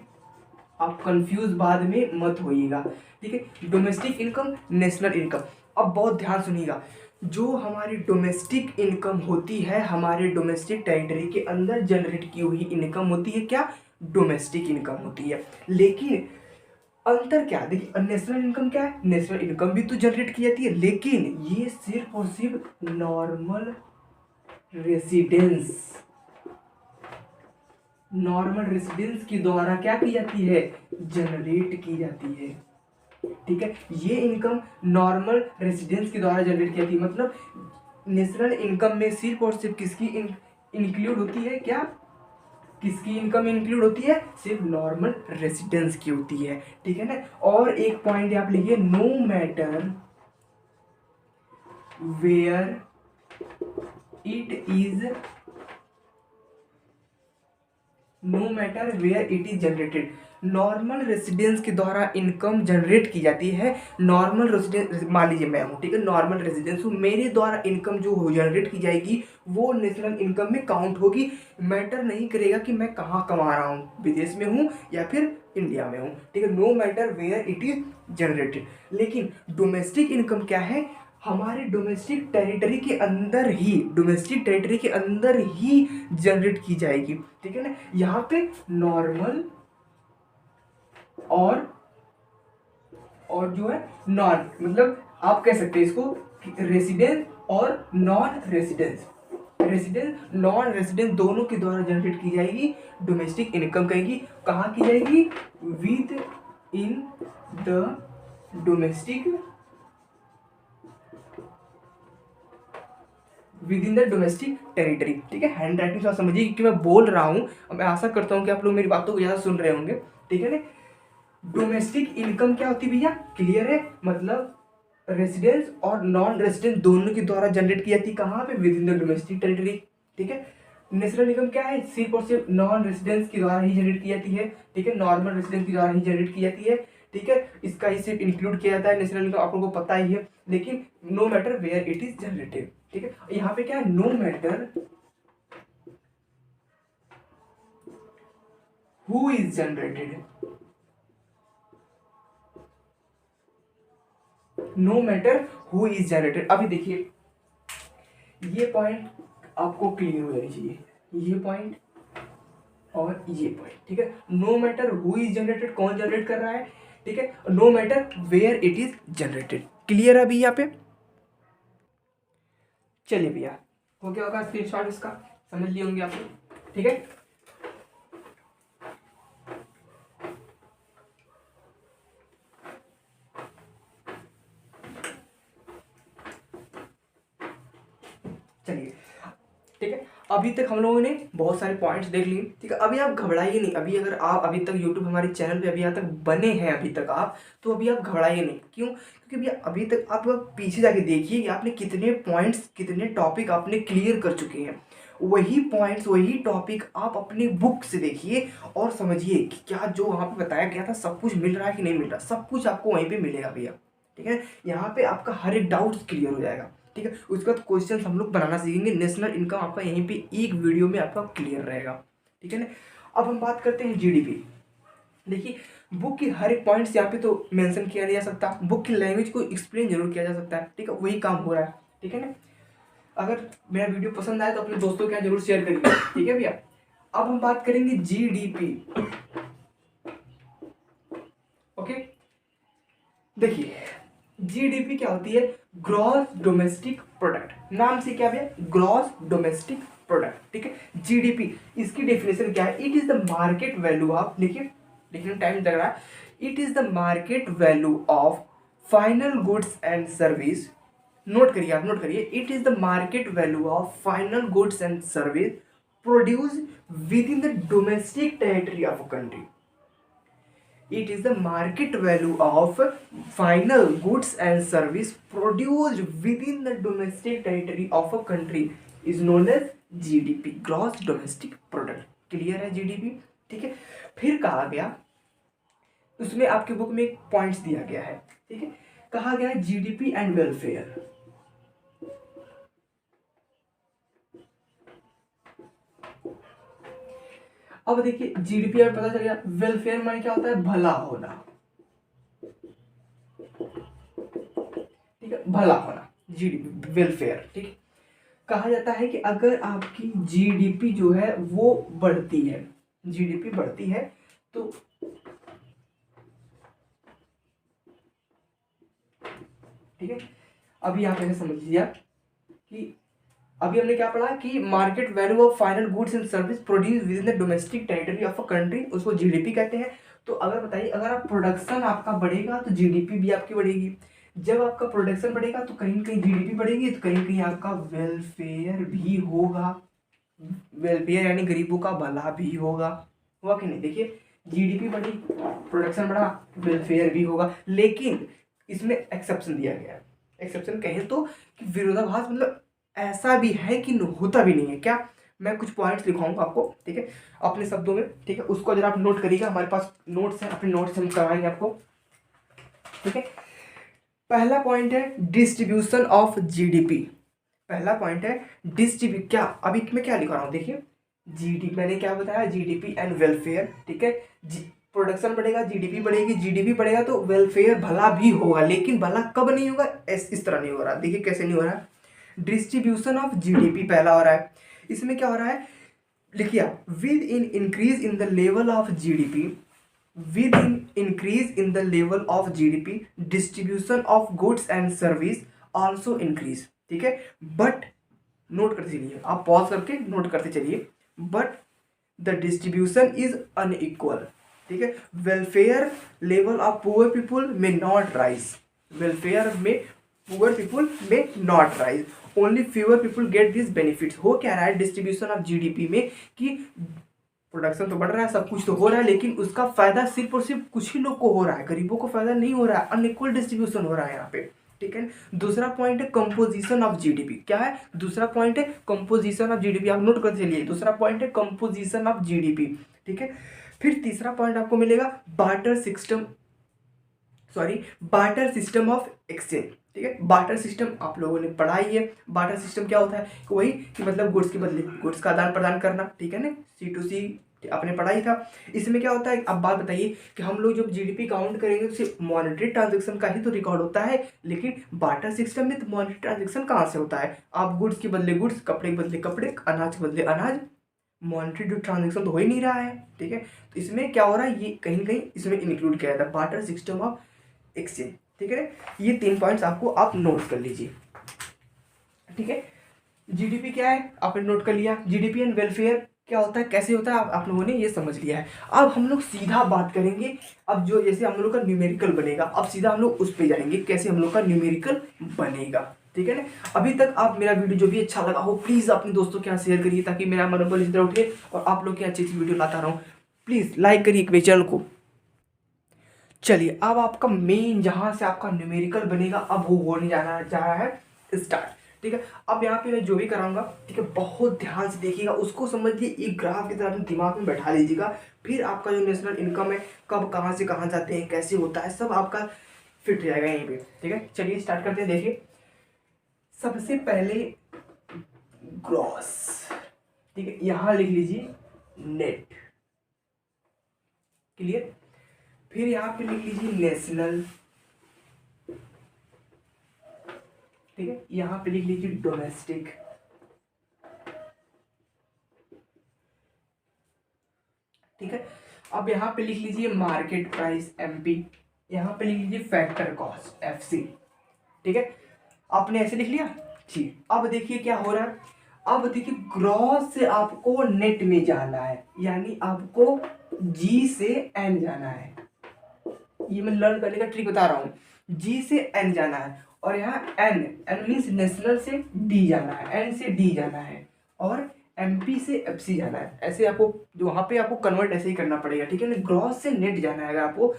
S1: आप कंफ्यूज बाद में मत होइएगा, ठीक है। Domestic income, national income. अब बहुत ध्यान सुनिएगा, जो हमारी डोमेस्टिक इनकम होती है, हमारे डोमेस्टिक टेरिटरी के अंदर जनरेट की हुई इनकम होती है, क्या, डोमेस्टिक इनकम होती है। लेकिन अंतर क्या, देखिए नेशनल इनकम क्या है, नेशनल इनकम भी तो जनरेट की जाती है, लेकिन ये सिर्फ और सिर्फ नॉर्मल रेसिडेंस, नॉर्मल रेसिडेंस के द्वारा क्या की जाती है, जनरेट की जाती है, ठीक है। ये इनकम नॉर्मल रेसिडेंस के द्वारा जनरेट की जाती है, मतलब नेशनल इनकम में सिर्फ और सिर्फ किसकी इंक्लूड होती है, क्या, किसकी इनकम इंक्लूड होती है, सिर्फ नॉर्मल रेसिडेंस की होती है, ठीक है ना। और एक पॉइंट आप लिखिए, no matter where it is, no matter where it is generated. Normal residence के द्वारा इनकम जनरेट की जाती है। नॉर्मल रेसिडेंस, मान लीजिए मैं हूँ, ठीक है, नॉर्मल रेसिडेंस हूँ, मेरे द्वारा इनकम जो हो जनरेट की जाएगी वो नेशनल इनकम में काउंट होगी। मैटर नहीं करेगा कि मैं कहाँ कमा रहा हूँ, विदेश में हूँ या फिर इंडिया में हूँ, ठीक है, no matter where it is generated. लेकिन डोमेस्टिक इनकम क्या है, हमारे डोमेस्टिक टेरिटरी के अंदर ही, डोमेस्टिक टेरिटरी के अंदर ही जनरेट की जाएगी, ठीक है ना। यहाँ पे नॉर्मल और जो है नॉन, मतलब आप कह सकते हैं इसको रेसिडेंस और non residence, residence non residence दोनों के द्वारा जनरेट की जाएगी डोमेस्टिक इनकम। कहेगी कहाँ की जाएगी, with in the domestic, with in the domestic territory, ठीक है। हैंड राइटिंग थोड़ा समझिए क्योंकि मैं बोल रहा हूँ, मैं आशा करता हूँ कि आप लोग मेरी बातों को ज़्यादा सुन रहे होंगे, ठीक है ना। डोमेस्टिक इनकम क्या होती है भैया, क्लियर है, मतलब रेसिडेंस और नॉन रेसिडेंस दोनों के द्वारा जनरेट की जाती है, कहाँ पे, with in the domestic territory, ठीक है। नेशनल इनकम क्या है, सिर्फ और सिर्फ नॉन रेसिडेंस के द्वारा ही जनरेट की जाती है, ठीक है, नॉर्मल रेसिडेंस के द्वारा ही जनरेट की जाती है, ठीक है। इसका ही सिर्फ इंक्लूड किया जाता है नेशनल इनकम, आप लोगों को पता ही है, लेकिन no matter where it is generated, ठीक है। यहाँ पे क्या है, no matter who is generated, no matter who is generated. अभी देखिए ये पॉइंट आपको क्लियर हो जानी चाहिए, ये पॉइंट और ये पॉइंट, ठीक है। No matter who is generated, कौन जनरेट कर रहा है, ठीक है, no matter where it is generated, clear है अभी यहाँ पे। चलिए भैया, हो गया होगा स्क्रीनशॉट इसका, समझ लिए होंगे आप लोग, ठीक है। चलिए, ठीक है, अभी तक हम लोगों ने बहुत सारे पॉइंट्स देख लिए, ठीक है। अभी आप घबराइए नहीं, अभी अगर आप अभी तक यूट्यूब हमारे चैनल पे अभी यहाँ तक बने हैं अभी तक आप, तो अभी आप घबराइए नहीं, क्यों, क्योंकि भैया अभी तक आप पीछे जाके देखिए कि आपने कितने पॉइंट्स, कितने टॉपिक आपने क्लियर कर चुके हैं। वही पॉइंट्स, वही टॉपिक आप अपनी बुक से देखिए और समझिए कि क्या जो वहाँ पे बताया गया था सब कुछ मिल रहा है कि नहीं मिल रहा, सब कुछ आपको वहीं पे मिलेगा भैया, ठीक है। यहाँ पे आपका हर एक डाउट क्लियर हो जाएगा, ठीक है। उसके बाद क्वेश्चन हम लोग बनाना सीखेंगे, नेशनल इनकम आपका यहीं पे एक वीडियो में आपका क्लियर रहेगा, ठीक है ना। अब हम बात करते हैं जीडीपी। देखिए बुक की हर एक पॉइंट्स यहाँ पे तो मेंशन किया नहीं जा सकता, बुक की लैंग्वेज को एक्सप्लेन जरूर किया जा सकता है, ठीक है, वही काम हो रहा है, ठीक है ना। अगर मेरा वीडियो पसंद आए तो अपने दोस्तों के यहाँ जरूर शेयर करिए, ठीक है भैया। अब हम बात करेंगे जीडीपी, ओके। देखिए जीडीपी क्या होती है, ग्रॉस डोमेस्टिक प्रोडक्ट, नाम से क्या भैया, ग्रॉस डोमेस्टिक प्रोडक्ट, ठीक है। जीडीपी इसकी डेफिनेशन क्या है, it is the market value of, देखिए लिखने में टाइम लग रहा है, it is the market value of final goods and service, note करिए आप, नोट करिए, it is the market value of final goods and service produce with in the domestic territory of a country. It is the market value of final goods and service produced within the domestic territory of a country is known as GDP, gross domestic product। Clear है GDP, ठीक है। फिर कहा गया, उसमें आपके book में एक पॉइंट्स दिया गया है, ठीक है, कहा गया GDP एंड वेलफेयर, अब देखिए जीडीपी और पता चल गया। वेलफेयर माने क्या होता है, भला होना, ठीक है, भला होना, जीडीपी वेलफेयर, ठीक है। कहा जाता है कि अगर आपकी जीडीपी जो है वो बढ़ती है, जीडीपी बढ़ती है तो ठीक है। अभी आप ऐसे समझ लीजिए कि अभी हमने क्या पढ़ा कि market value of final goods and service produce with in the domestic territory of a country, उसको जीडीपी कहते हैं। तो अगर बताइए, अगर आप प्रोडक्शन आपका बढ़ेगा तो जीडीपी भी आपकी बढ़ेगी। जब आपका प्रोडक्शन बढ़ेगा तो कहीं कहीं जीडीपी बढ़ेगी, तो कहीं कहीं आपका वेलफेयर भी होगा। वेलफेयर यानी गरीबों का भला भी होगा, हुआ कि नहीं। देखिए जीडीपी बढ़ी, प्रोडक्शन बढ़ा, वेलफेयर भी होगा। लेकिन इसमें एक्सेप्शन दिया गया है। एक्सेप्शन कहें तो कि विरोधाभास, मतलब ऐसा भी है कि होता भी नहीं है। क्या, मैं कुछ पॉइंट्स लिखाऊंगा आपको, ठीक है, अपने शब्दों में, ठीक है, उसको अगर आप नोट करिएगा। हमारे पास नोट्स हैं, अपने नोट्स हम कराएंगे आपको, ठीक है। पहला पॉइंट है डिस्ट्रीब्यूशन ऑफ जीडीपी। पहला पॉइंट है डिस्ट्रीब्यूट, क्या अभी मैं क्या लिखा रहा हूँ, देखिए जीडीपी मैंने क्या बताया, जीडीपी एंड वेलफेयर, ठीक है। प्रोडक्शन बढ़ेगा, जीडीपी बढ़ेगी, जीडीपी बढ़ेगा तो वेलफेयर भला भी होगा। लेकिन भला कब नहीं होगा, इस तरह नहीं हो रहा। देखिए कैसे नहीं हो रहा है। डिस्ट्रीब्यूशन ऑफ जीडीपी पहला हो रहा है। इसमें क्या हो रहा है, लिखिए आप, with in increase in the level of GDP, with in increase in the level of GDP distribution of goods and service also increase, ठीक है। बट नोट करते चलिए, आप पॉज करके नोट करते चलिए, but the distribution is unequal, ठीक है। Welfare level of poor people में नॉट राइज, वेलफेयर में पुअर पीपुल में not rise, only fewer people get this benefits. हो क्या रहा है डिस्ट्रीब्यूशन ऑफ जीडीपी में कि प्रोडक्शन तो बढ़ रहा है, सब कुछ तो हो रहा है, लेकिन उसका फायदा सिर्फ और सिर्फ कुछ ही लोग को हो रहा है, गरीबों को फायदा नहीं हो रहा है। अनइक्वल डिस्ट्रीब्यूशन हो रहा है यहाँ पे, ठीक है। दूसरा पॉइंट है कंपोजिशन ऑफ जीडीपी। क्या है दूसरा पॉइंट है, कंपोजिशन ऑफ जीडीपी। आप नोट करते चलिए, दूसरा पॉइंट है कंपोजिशन ऑफ जीडीपी, ठीक है। फिर तीसरा पॉइंट आपको मिलेगा barter system, sorry barter system of exchange, ठीक है। बार्टर सिस्टम आप लोगों ने पढ़ा ही है। बार्टर सिस्टम क्या होता है, वही कि मतलब गुड्स के बदले गुड्स का आदान प्रदान करना, ठीक है ना, C2C आपने पढ़ा ही था। इसमें क्या होता है, अब बात बताइए कि हम लोग जब जीडीपी काउंट करेंगे तो सिर्फ मॉनेटरी ट्रांजेक्शन का ही तो रिकॉर्ड होता है, लेकिन बार्टर सिस्टम में तो मॉनेटरी ट्रांजेक्शन कहाँ से होता है। आप गुड्स के बदले गुड्स, कपड़े के बदले कपड़े, अनाज के बदले अनाज, मॉनेटरी जो ट्रांजेक्शन तो हो ही नहीं रहा है, ठीक है। तो इसमें क्या हो रहा है, ये कहीं ना कहीं इसमें इंक्लूड किया जाता है, बार्टर सिस्टम ऑफ एक्सचेंज, ठीक है। ये 3 पॉइंट्स आपको आप नोट कर लीजिए, ठीक है। जीडीपी क्या है आपने नोट कर लिया, जीडीपी एंड वेलफेयर क्या होता है, कैसे होता है, आप लोगों ने ये समझ लिया है। अब हम लोग सीधा बात करेंगे, अब जो जैसे हम लोग का न्यूमेरिकल बनेगा, अब सीधा हम लोग उस पे जाएंगे कैसे हम लोग का न्यूमेरिकल बनेगा, ठीक है ना। अभी तक आप मेरा वीडियो जो भी अच्छा लगा हो प्लीज़ अपने दोस्तों के यहाँ शेयर करिए, ताकि मेरा मनोबल इस तरह उठे और आप लोग की अच्छी अच्छी वीडियो लाता रहूँ। प्लीज़ लाइक करिए मेरे चैनल को। चलिए अब आपका मेन जहां से आपका न्यूमेरिकल बनेगा, अब वो होने जाना जा रहा है स्टार्ट, ठीक है। अब यहाँ पे मैं जो भी कराऊंगा, ठीक है, बहुत ध्यान से देखिएगा, उसको समझिए, एक ग्राफ की तरह अपने दिमाग में बैठा लीजिएगा। फिर आपका जो नेशनल इनकम है, कब कहाँ से कहाँ जाते हैं, कैसे होता है, सब आपका फिट जाएगा यहीं पे, ठीक है। चलिए स्टार्ट करते हैं। देखिए सबसे पहले ग्रॉस, ठीक है, यहाँ लिख लीजिए नेट, क्लियर। फिर यहाँ पे लिख लीजिए नेशनल, ठीक है, यहाँ पे लिख लीजिए डोमेस्टिक, ठीक है। अब यहाँ पे लिख लीजिए मार्केट प्राइस MP, यहाँ पे लिख लीजिए फैक्टर कॉस्ट FC, ठीक है। आपने ऐसे लिख लिया, ठीक। अब देखिए क्या हो रहा है, अब देखिए ग्रॉस से आपको नेट में जाना है, यानी आपको G से N जाना है। ये मैं लर्न करने का ट्रिक बता रहा हूँ, G से N जाना है, और यहाँ N मीन्स नेशनल से D जाना है, N से D जाना है, और MP से FC जाना है। ऐसे आपको जो वहाँ पे आपको कन्वर्ट ऐसे ही करना पड़ेगा, ठीक है ना। ग्रॉस से नेट जाना है आपको,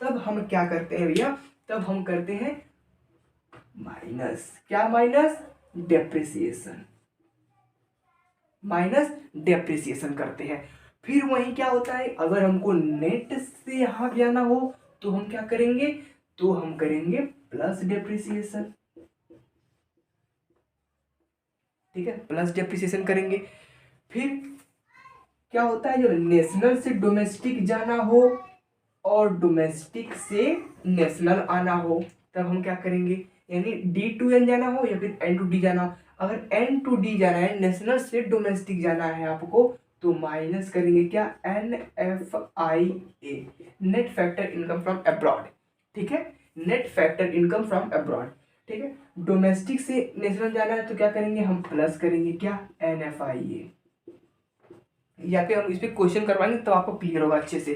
S1: तब हम क्या करते हैं भैया, तब हम करते हैं माइनस, क्या माइनस, डेप्रिसिएशन, माइनस डेप्रिसिएशन करते हैं। फिर वही क्या होता है, अगर हमको नेट से यहाँ जाना हो तो हम क्या करेंगे, तो हम करेंगे प्लस डेप्रिसिएशन, ठीक है, प्लस डेप्रिसिएशन करेंगे। फिर क्या होता है, जब नेशनल से डोमेस्टिक जाना हो और डोमेस्टिक से नेशनल आना हो तब हम क्या करेंगे, यानी डी टू एन जाना हो या फिर एन टू डी जाना हो। अगर एन टू डी जाना है, नेशनल से डोमेस्टिक जाना है आपको, तो माइनस करेंगे क्या, N F I A, net factor income from abroad. ठीक है, net factor income from abroad. ठीक है, डोमेस्टिक से नेशनल जाना है तो क्या करेंगे, हम प्लस करेंगे क्या, एन एफ आई ए, या फिर हम इस पर क्वेश्चन करवाएंगे तो आपको क्लियर होगा अच्छे से।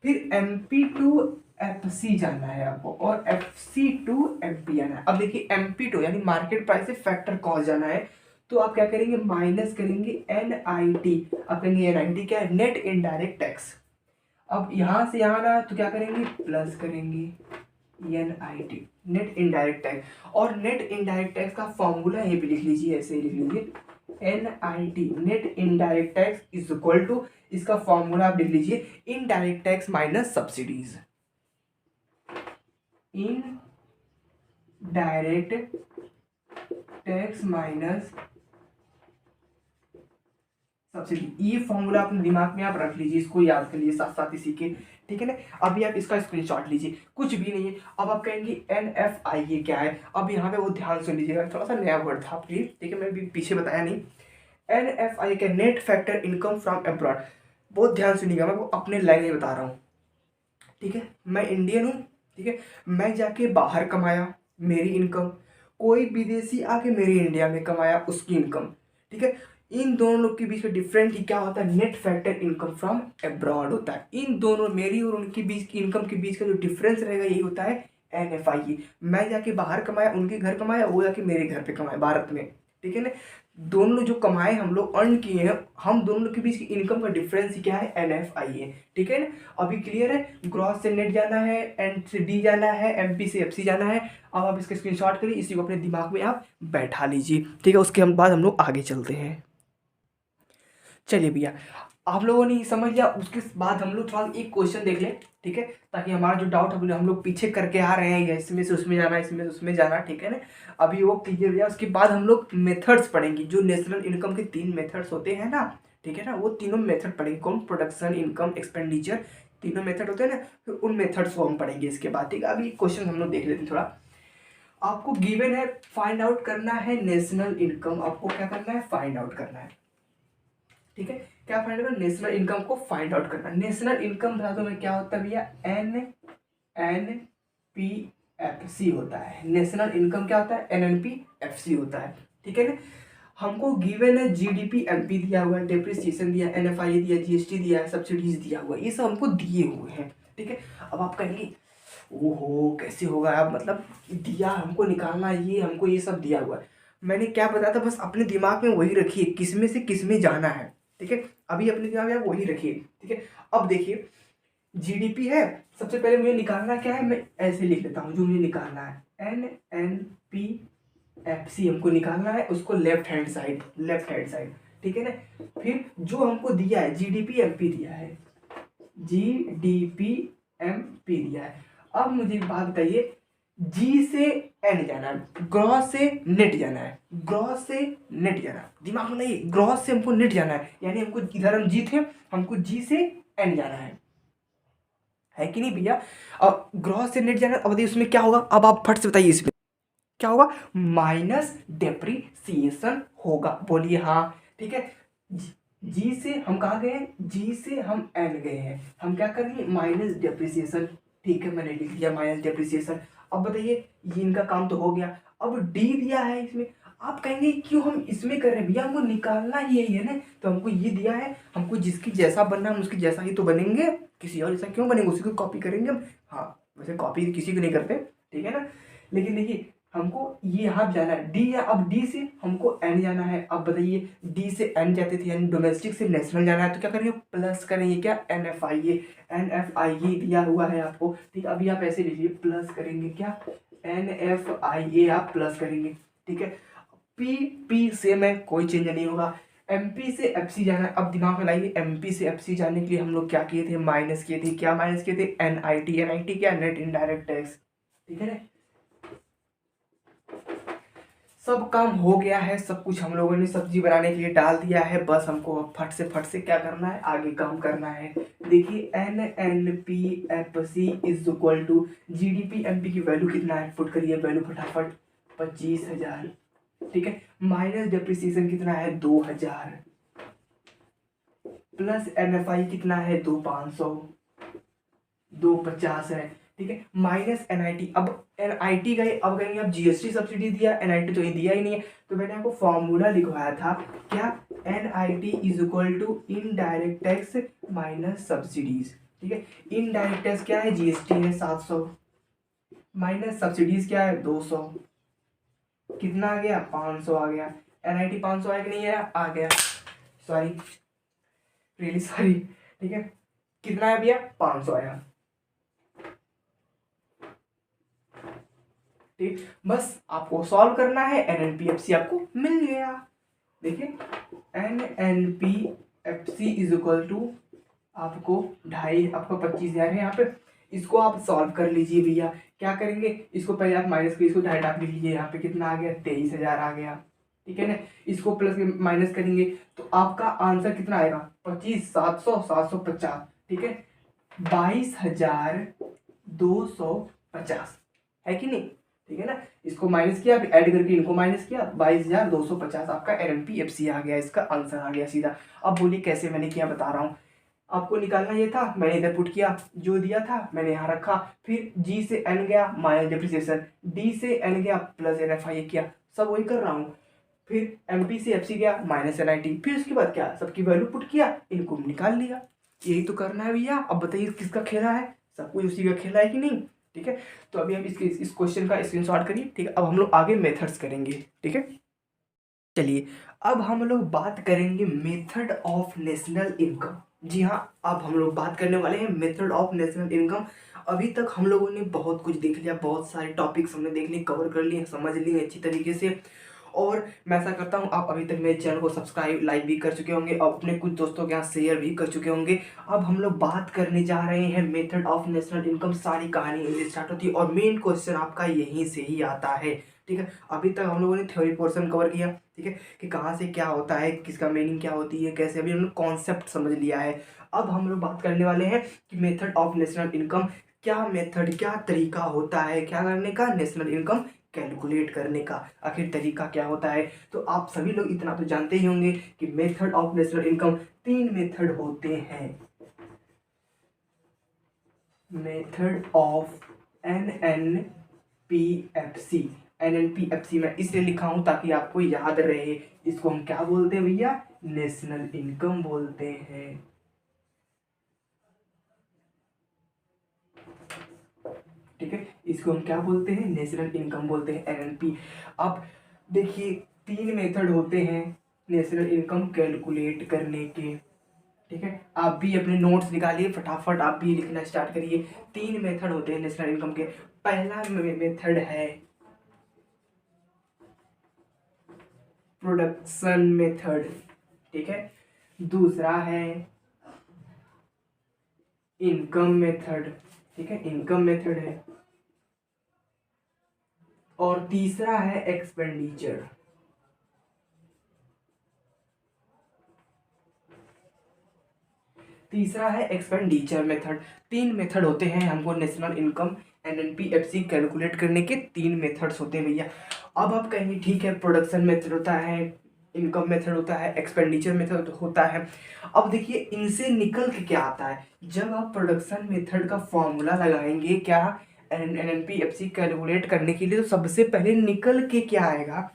S1: फिर M P to F C जाना है आपको और F C to M P आना है। अब देखिए एम पी टू यानी मार्केट प्राइस से फैक्टर कॉस्ट जाना है, तो आप क्या करेंगे, माइनस करेंगे एन आई टी। अब करेंगे एन आई टी क्या है, नेट इनडायरेक्ट टैक्स। अब यहाँ से यहाँ ना तो क्या करेंगे, प्लस करेंगे N I T, net indirect tax. और नेट इनडायरेक्ट टैक्स का फॉर्मूला यहीं पे लिख लीजिए, ऐसे ही लिख लीजिए, N I T net indirect tax is equal to, इसका फॉर्मूला आप लिख लीजिए, indirect tax minus subsidies. Indirect tax minus subsidy, ये फॉर्मूला अपने दिमाग में आप रख लीजिए, इसको याद कर लीजिए साथ साथ इसी के। ठीक है ना, अभी आप इसका स्क्रीनशॉट लीजिए, कुछ भी नहीं है। अब आप कहेंगे एन एफ आई ए क्या है, अब यहाँ पे वो ध्यान सुन लीजिएगा, थोड़ा सा नया वर्ड था आपके लिए। ठीक है, मैं भी पीछे बताया नहीं। एन एफ आई का net factor income from abroad, बहुत ध्यान सुनिएगा, मैं वो अपने लैंग्वेज में बता रहा हूँ। ठीक है, मैं इंडियन हूँ, ठीक है, मैं जाके बाहर कमाया मेरी इनकम, कोई विदेशी आके मेरे इंडिया में कमाया उसकी इनकम। ठीक है, इन दोनों लोग के बीच में डिफरेंट ही क्या होता है, net factor income from abroad होता है। इन दोनों मेरी और उनके बीच की इनकम के बीच का जो डिफरेंस रहेगा यही होता है एन एफ आई ए। मैं जाके बाहर कमाया, उनके घर कमाया, वो जाके मेरे घर पे कमाया भारत में। ठीक है ना, दोनों लोग जो कमाए हम लोग अर्न किए हैं, हम दोनों लोग के बीच की इनकम का डिफरेंस ही क्या है, एन एफ आई ए। ठीक है ना, अभी क्लियर है, ग्रॉस से नेट जाना है, एन से डी जाना है, एम पी से एफ सी जाना है। अब आप इसका स्क्रीनशॉट करिए, इसी को अपने दिमाग में आप बैठा लीजिए। ठीक है, उसके बाद हम लोग आगे चलते हैं। चलिए भैया, आप लोगों ने समझ लिया, उसके बाद हम लोग थोड़ा एक क्वेश्चन देख लें। ठीक है, ताकि हमारा जो डाउट है हम लोग पीछे करके आ रहे हैं, इसमें से उसमें जाना, इसमें से उसमें जाना। ठीक है ना, अभी वो क्लियर हो जाए, उसके बाद हम लोग मेथड्स पढ़ेंगे, जो नेशनल इनकम के 3 मेथड्स होते हैं ना। ठीक है ना, वो तीनों मेथड पढ़ेंगे, कौन, प्रोडक्शन, इनकम, एक्सपेंडिचर, तीनों मेथड होते हैं ना, फिर उन मेथड्स को हम पढ़ेंगे इसके बाद। ठीक है, अभी क्वेश्चन हम लोग देख लेते हैं थोड़ा। आपको गिवन है, फाइंड आउट करना है नेशनल इनकम, आपको क्या करना है, फाइंड आउट करना है। ठीक है, क्या फाइंड करना, नेशनल इनकम को फाइंड आउट करना। नेशनल इनकम बता दो मैं क्या होता है भैया, एन पी एफ सी होता है। नेशनल इनकम क्या होता है, एन पी एफ सी होता है। ठीक है ना, हमको गिवन है जीडीपी एमपी दिया हुआ है, डेप्रिसिएशन दिया, एनएफआई दिया, जीएसटी दिया है, सब्सिडीज दिया हुआ है, ये सब हमको दिए हुए हैं। ठीक है, अब आप कहेंगे ओहो कैसे होगा, अब मतलब दिया हमको निकालना, ये हमको ये सब दिया हुआ है। मैंने क्या बताया था, बस अपने दिमाग में वही रखिए, किसमें से किसमें जाना है। ठीक है, अभी अपने दिमाग में आप वही रखिए। ठीक है, अब देखिए जीडीपी है, सबसे पहले मुझे निकालना क्या है, मैं ऐसे लिख लेता हूँ, जो मुझे निकालना है एन पी एफ सी हमको निकालना है, उसको left hand side, left hand side. ठीक है ना, फिर जो हमको दिया है जीडीपी एमपी दिया है, जीडीपी एमपी दिया है। अब मुझे एक बात बताइए, जी से एन जाना है, ग्रॉस से नेट जाना है, ग्रॉस से नेट जाना है, दिमाग में नहीं, ग्रॉस से हमको नेट जाना है, यानी हमको इधर हम जी थे, हमको जी से एन जाना है कि नहीं भैया। अब ग्रॉस से नेट जाना है, अब बताइए उसमें क्या होगा, अब आप फट से बताइए इसमें क्या होगा, माइनस डेप्रीसिएशन होगा, बोलिए हाँ। ठीक है, जी से हम कहाँ गए हैं, जी से हम एन गए हैं, हम क्या करेंगे, माइनस डेप्रीसिएशन। ठीक है, मैंने लिख दिया माइनस डेप्रीसिएशन। अब बताइए ये इनका काम तो हो गया, अब डी दिया है इसमें। आप कहेंगे क्यों हम इसमें कर रहे हैं भैया, हमको निकालना ही यही है ना, तो हमको ये दिया है, हमको जिसकी जैसा बनना हम उसकी जैसा ही तो बनेंगे, किसी और जैसा क्यों बनेंगे, उसी को कॉपी करेंगे हम। हाँ, वैसे कॉपी किसी को नहीं करते, ठीक है ना, लेकिन देखिए हमको ये यहाँ जाना है डी, या अब डी से हमको एन जाना है। अब बताइए डी से एन जाते थे, यानी डोमेस्टिक से नेशनल जाना है, तो क्या करेंगे, प्लस करेंगे क्या, N F I A, N F I A दिया हुआ है आपको। ठीक है, अभी आप ऐसे लीजिए, प्लस करेंगे क्या, एन एफ आई ए आप प्लस करेंगे। ठीक है, पी से में कोई चेंज नहीं होगा। एमपी से एफसी जाना है, अब दिमाग में लाइए, एमपी से एफसी जाने के लिए हम लोग क्या किए थे, माइनस किए थे, क्या माइनस किए थे, एनआईटी, एनआईटी क्या, नेट इनडायरेक्ट टैक्स। ठीक है ना, सब काम हो गया है, सब कुछ हम लोगों ने सब्जी बनाने के लिए डाल दिया है। बस हमको अब फट से क्या करना है, आगे काम करना है। देखिए NNPFC is equal to GDP MP की वैल्यू कितना है, पुट करिए वैल्यू फटाफट 25,000, ठीक है। माइनस डिप्रिसिएशन कितना है 2,000, प्लस NFI कितना है 2,500, 250 है, ठीक है। माइनस NIT, अब NIT गए, अब कहेंगे अब GST सब्सिडी दिया, NIT तो ये दिया ही नहीं है, तो मैंने आपको फॉर्मूला लिखवाया था क्या, NIT is equal to indirect tax minus subsidies, ठीक है। इनडायरेक्ट टैक्स क्या है, GST है 700, माइनस सब्सिडीज क्या है 200, कितना आ गया 500 आ गया। NIT 500 आया कि नहीं आया, आ गया, सॉरी रियली सॉरी, ठीक है। कितना आया भैया, 500 आया, ठीक। बस आपको सॉल्व करना है, NNPFC आपको मिल गया। देखिए NNPFC इज इक्वल टू आपको 2.5, आपको 25,000 है यहाँ पे, इसको आप सॉल्व कर लीजिए भैया। क्या करेंगे, इसको पहले आप माइनस करिए, इसको 2.5 आप लिख लीजिए, यहाँ पे कितना आ गया 23,000 आ गया, ठीक है ना। इसको प्लस माइनस करेंगे तो आपका आंसर कितना आएगा 25, 700, 750, ठीक है, 22,250 है कि नहीं, ठीक है ना। इसको माइनस किया, ऐड करके इनको माइनस किया, 22,250 आपका NNPFC आ गया, इसका आंसर आ गया सीधा। अब बोलिए कैसे मैंने किया, बता रहा हूँ। आपको निकालना ये था, मैंने इधर पुट किया, जो दिया था मैंने यहाँ रखा, फिर G से N गया माइनस डिप्रिसिएशन, D से N गया प्लस NFI किया, सब वही कर रहा हूँ। फिर MP से FC गया माइनस NIT, फिर उसके बाद क्या, सबकी वैल्यू पुट किया, इनको निकाल लिया। यही तो करना है भैया। अब बताइए किसका खेला है, सब कुछ उसी का खेला है कि नहीं, ठीक है। तो अभी हम इस क्वेश्चन का स्क्रीनशॉट करिए, ठीक है। अब हम लोग आगे मेथड्स करेंगे, ठीक है। चलिए अब हम लोग बात करेंगे मेथड ऑफ नेशनल इनकम। जी हाँ, अब हम लोग बात करने वाले हैं मेथड ऑफ नेशनल इनकम। अभी तक हम लोगों ने बहुत कुछ देख लिया, बहुत सारे टॉपिक्स हमने देख लिए, कवर कर लिए, समझ लिए अच्छी तरीके से। और मैं ऐसा करता हूँ, आप अभी तक मेरे चैनल को सब्सक्राइब लाइक भी कर चुके होंगे और अपने कुछ दोस्तों के यहाँ शेयर भी कर चुके होंगे। अब हम लोग बात करने जा रहे हैं मेथड ऑफ नेशनल इनकम। सारी कहानी यहीं से स्टार्ट होती है और मेन क्वेश्चन आपका यहीं से ही आता है, ठीक है। अभी तक हम लोगों ने थ्योरी पोर्शन कवर किया, ठीक है, कि कहाँ से क्या होता है, किसका मीनिंग क्या होती है, कैसे, अभी हमने कॉन्सेप्ट समझ लिया है। अब हम लोग बात करने वाले हैं कि मेथड ऑफ नेशनल इनकम, क्या मेथड, क्या तरीका होता है क्या करने का, नेशनल इनकम कैलकुलेट करने का, आखिर तरीका क्या होता है। तो आप सभी लोग इतना तो जानते ही होंगे कि method of national income 3 method होते हैं। मेथड ऑफ NNPFC में इसलिए लिखा हूं ताकि आपको याद रहे। इसको हम क्या बोलते हैं भैया, नेशनल इनकम बोलते हैं, ठीक है। इसको हम क्या बोलते हैं, नेशनल इनकम बोलते हैं, NNP। अब देखिए 3 मेथड होते हैं नेशनल इनकम कैलकुलेट करने के, ठीक है। आप भी अपने नोट्स निकालिए फटाफट, आप भी लिखना स्टार्ट करिए। 3 मेथड होते हैं नेशनल इनकम के। पहला मेथड है प्रोडक्शन मेथड, ठीक है। दूसरा है इनकम मेथड, ठीक है, इनकम मेथड है। और तीसरा है एक्सपेंडिचर। तीसरा है एक्सपेंडिचर मेथड। 3 मेथड होते हैं हमको नेशनल इनकम NNPFC कैलकुलेट करने के, 3 मेथड्स होते हैं भैया। अब आप कहेंगे ठीक है, प्रोडक्शन मेथड होता है, इनकम मेथड होता है, एक्सपेंडिचर मेथड होता है। अब देखिए इनसे निकल के क्या आता है, जब आप प्रोडक्शन मेथड का फॉर्मूला लगाएंगे क्या NNPFC कैलकुलेट करने के लिए, तो सबसे पहले निकल के क्या आएगा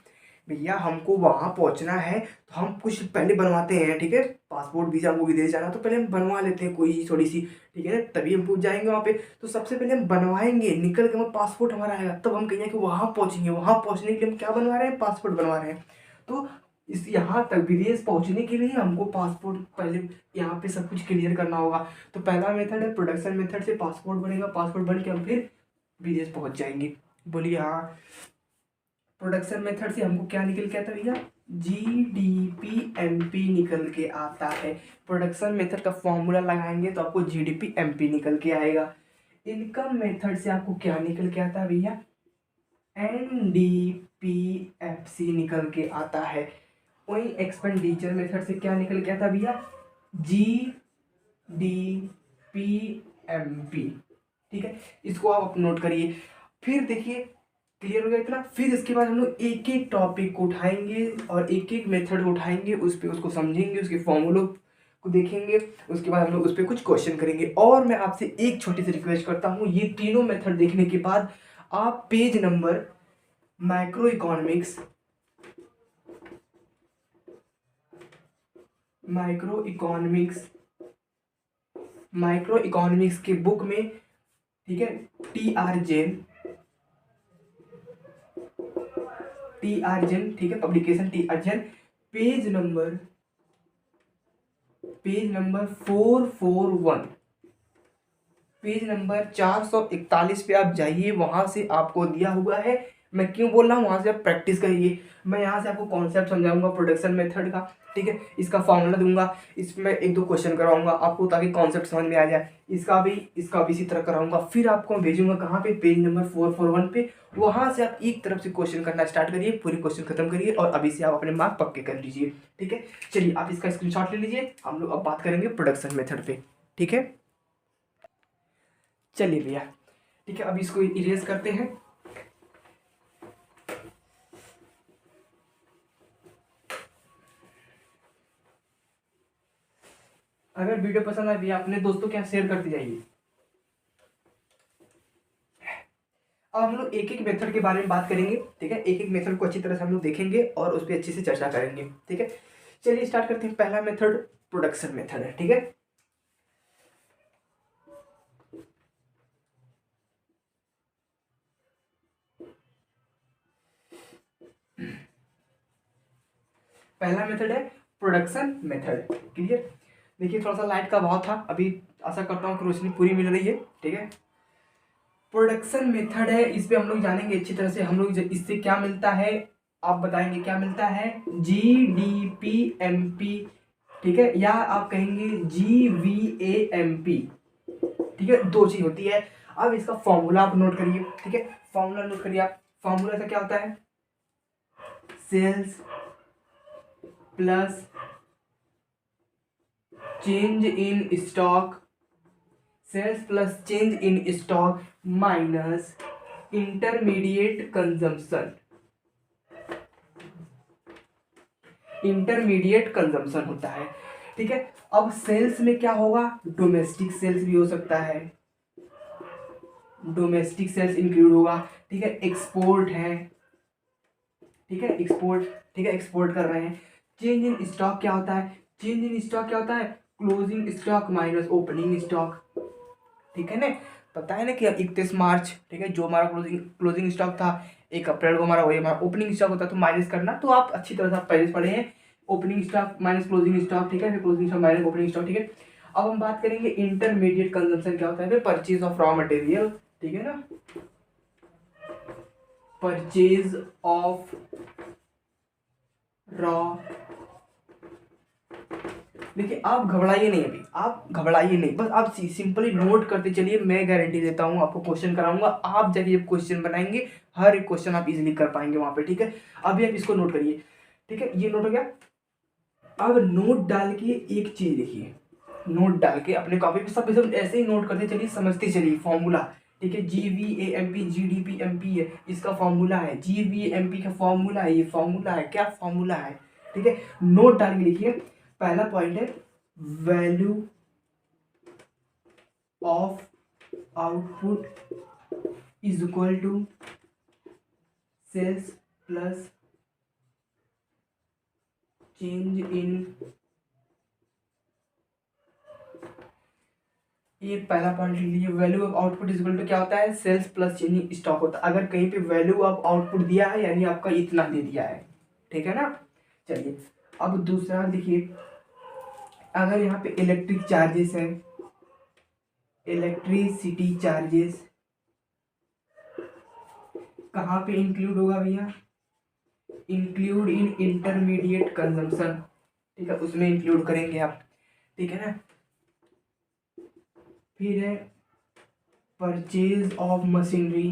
S1: भैया, हमको वहां पहुंचना है तो हम कुछ पहले बनवाते हैं, ठीक है। पासपोर्ट वीजा हमको विदेश जाना तो पहले हम बनवा लेते हैं कोई थोड़ी सी, ठीक है, तभी हम पहुंच जाएंगे वहां पे। तो सबसे पहले हम बनवाएंगे, निकल के पासपोर्ट हमारा आएगा, तब हम कहेंगे कि वहां पहुंचेंगे। वहां पहुंचने के लिए हम क्या बनवा रहे हैं, पासपोर्ट बनवा रहे हैं। तो इस यहाँ तक विदेश पहुंचने के लिए हमको पासपोर्ट पहले यहाँ पे सब कुछ क्लियर करना होगा। तो पहला मेथड है प्रोडक्शन मेथड से पासपोर्ट बनेगा, पासपोर्ट बन के हम फिर विदेश पहुंच जाएंगे। बोलिए हाँ। प्रोडक्शन मेथड से हमको क्या निकल के आता है भैया, GDP MP निकल के आता है। प्रोडक्शन मेथड का फॉर्मूला लगाएंगे तो आपको GDP MP निकल के आएगा। इनकम मेथड से आपको क्या निकल के आता है भैया, NDPFC निकल के आता है। वही एक्सपेंडिचर मेथड से क्या निकल के आता भैया, GDPMP। ठीक है, इसको आप नोट करिए। फिर देखिए क्लियर हो गया इतना। फिर इसके बाद हम लोग एक एक टॉपिक को उठाएंगे और एक एक मेथड उठाएंगे, उस पर उसको समझेंगे, उसके फॉर्मूलों को देखेंगे। उसके बाद हम लोग उस पर कुछ क्वेश्चन करेंगे। और मैं आपसे एक छोटी सी रिक्वेस्ट करता हूँ, ये तीनों मेथड देखने के बाद आप page number micro economics micro economics के बुक में, ठीक है, टी आर जेन, ठीक है, पब्लिकेशन टी आर जेन, पेज नंबर 441, पेज नंबर 441 पे आप जाइए। वहां से आपको दिया हुआ है, मैं क्यों बोल रहा हूँ, वहां से आप प्रैक्टिस करिए। मैं यहाँ से आपको कॉन्सेप्ट समझाऊंगा प्रोडक्शन मेथड का, ठीक है, इसका फॉर्मूला दूंगा, इसमें एक दो क्वेश्चन कराऊंगा आपको ताकि कॉन्सेप्ट समझ में आ जाए। इसका भी इसी तरह कराऊंगा। फिर आपको मैं भेजूंगा कहाँ पे, पेज नंबर 441 पे। वहां से आप एक तरफ से क्वेश्चन करना स्टार्ट करिए, पूरी क्वेश्चन खत्म करिए और अभी से आप अपने मार्क पक्के कर लीजिए। ठीक है, चलिए आप इसका स्क्रीनशॉट ले लीजिए। हम लोग अब बात करेंगे प्रोडक्शन मेथड पे। ठीक है, चलिए भैया, ठीक है, अब इसको इरेज करते हैं। अगर वीडियो पसंद आए भैया अपने दोस्तों के यहाँ शेयर करते जाइए। अब हम लोग एक एक मेथड के बारे में बात करेंगे। ठीक है, एक एक मेथड को अच्छी तरह से हम लोग देखेंगे और उस पर अच्छे से चर्चा करेंगे। ठीक है, चलिए स्टार्ट करते हैं। पहला मेथड प्रोडक्शन मेथड है। ठीक है, पहला मेथड है प्रोडक्शन मेथड। क्लियर, देखिए थोड़ा सा लाइट का अभाव था, अभी आशा करता हूँ कि रोशनी पूरी मिल रही है। ठीक है, प्रोडक्शन मेथड है, इस पे हम लोग जानेंगे अच्छी तरह से। हम लोग इससे क्या मिलता है, आप बताएंगे क्या मिलता है, GDPMP, ठीक है, या आप कहेंगे GVAMP। ठीक है, दो चीज होती है। अब इसका फॉर्मूला आप नोट करिए। ठीक है, फॉर्मूला नोट करिए आप। फॉर्मूला से क्या होता है, sales plus change in stock, sales plus change in stock minus intermediate consumption होता है। ठीक है, अब सेल्स में क्या होगा, डोमेस्टिक सेल्स भी हो सकता है, डोमेस्टिक सेल्स इंक्लूड होगा। ठीक है, एक्सपोर्ट है, ठीक है, एक्सपोर्ट, ठीक है, एक्सपोर्ट कर रहे हैं। चेंज इन स्टॉक क्या होता है, चेंज इन स्टॉक क्या होता है, closing stock minus opening stock. ठीक है ना, पता है ना कि 31 मार्च, ठीक है, जो हमारा क्लोजिंग स्टॉक था 1 अप्रैल को, हमारा वही हमारा ओपनिंग स्टॉक होता है, तो माइनस करना। तो आप अच्छी तरह से आप पहले से पढ़े हैं, opening stock minus closing stock. ठीक है, फिर closing stock minus opening stock. ठीक है, अब हम बात करेंगे इंटरमीडिएट कंजम्पशन क्या होता है, परचेज ऑफ रॉ मटेरियल। ठीक है ना, परचेज ऑफ रॉ, देखिए आप घबराइए नहीं, अभी आप घबराइए नहीं, बस आप सिंपली नोट करते चलिए। मैं गारंटी देता हूँ आपको क्वेश्चन कराऊंगा, आप जब ये क्वेश्चन बनाएंगे हर एक क्वेश्चन आप इजीली कर पाएंगे वहां पे। ठीक है, अभी आप इसको नोट करिए। ठीक है, ये नोट हो गया। अब नोट डाल के एक चीज देखिए, नोट डाल के अपने कॉपी पे सब ऐसे ही नोट करते चलिए, समझते चलिए फॉर्मूला। ठीक है, GVAMP GDPMP है, इसका फॉर्मूला है, GVAMP का फॉर्मूला है, ये फॉर्मूला है, क्या फॉर्मूला है। ठीक है, नोट डाल के लिखिए। पहला पॉइंट है value of output is equal to sales plus change in, ये पहला पॉइंट लिख लीजिए। Value of output is equal to क्या होता है, sales plus change in stock होता है। अगर कहीं पे वैल्यू ऑफ आउटपुट दिया है यानी आपका इतना दे दिया है। ठीक है ना, चलिए अब दूसरा देखिए, अगर यहाँ पे इलेक्ट्रिक चार्जेस है, इलेक्ट्रिसिटी चार्जेस कहाँ पे इंक्लूड होगा भैया, इंक्लूड इन इंटरमीडिएट कंजम्पशन। ठीक है, उसमें इंक्लूड करेंगे आप। ठीक है ना, फिर है purchase of machinery,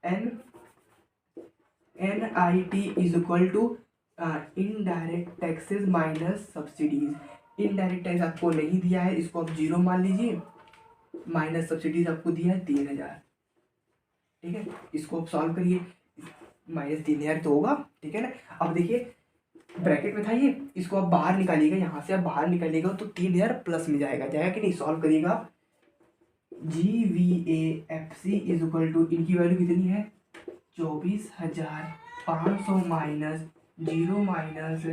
S1: N NIT is equal to indirect taxes minus subsidies. Indirect tax आपको नहीं दिया है, इसको आप 0 मान लीजिए, माइनस सब्सिडीज आपको दिया है 3000। ठीक है, इसको आप सॉल्व करिए, माइनस 3000 तो होगा। ठीक है ना, अब देखिए ब्रैकेट में था ये, इसको आप बाहर निकालिएगा, यहाँ से आप बाहर निकालिएगा तो 3000 प्लस में जाएगा, जाएगा कि नहीं, सॉल्व करिएगा। GVAFC इज इक्वल टू, इनकी वैल्यू कितनी है, 24,500 माइनस 0 माइनस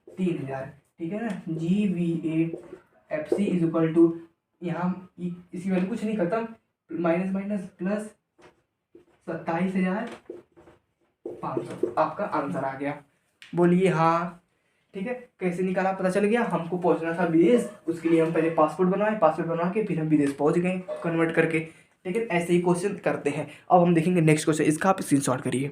S1: 3000। ठीक है ना, GVAFC इज इक्वल टू, यहाँ इसकी वैल्यू कुछ नहीं, खत्म, माइनस माइनस प्लस 27,500 आपका आंसर आ गया। बोलिए हाँ। ठीक है, कैसे निकाला पता चल गया। हमको पहुंचना था विदेश, उसके लिए हम पहले पासपोर्ट बनवाए, पासपोर्ट बनवा के फिर हम विदेश पहुंच गए कन्वर्ट करके। ठीक है, ऐसे ही क्वेश्चन करते हैं। अब हम देखेंगे नेक्स्ट क्वेश्चन, इसका आप स्क्रीनशॉट करिए।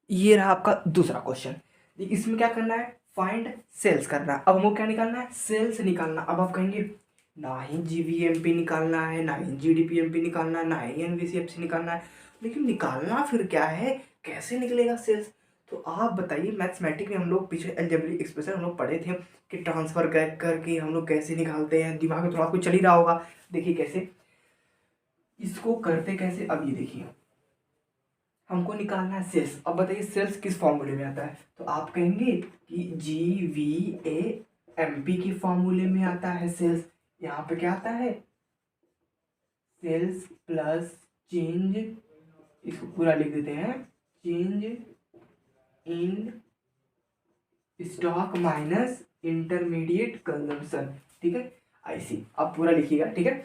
S1: ये रहा आपका दूसरा क्वेश्चन। इसमें क्या करना है, फाइंड सेल्स करना है। अब हमको क्या निकालना है, सेल्स निकालना। अब आप कहेंगे ना ही GVMP निकालना है, ना ही GDPMP निकालना है, ना ही NVCFC निकालना है, लेकिन निकालना फिर क्या है, कैसे निकलेगा सेल्स। तो आप बताइए, मैथमेटिक्स में हम लोग पीछे अलजेब्रिक एक्सप्रेशन हम लोग पढ़े थे कि ट्रांसफर करके हम लोग कैसे निकालते हैं, दिमाग में थोड़ा आपको चल ही रहा होगा। देखिए कैसे इसको करते, कैसे, अब ये देखिए हमको निकालना है सेल्स। अब बताइए सेल्स किस फॉर्मूले में आता है, तो आप कहेंगे कि GVAMP की फॉर्मूले में आता है सेल्स। यहाँ पे क्या आता है, सेल्स प्लस चेंज, इसको पूरा लिख देते हैं, change in stock minus intermediate consumption. ठीक है, ऐसी आप पूरा लिखिएगा। ठीक है,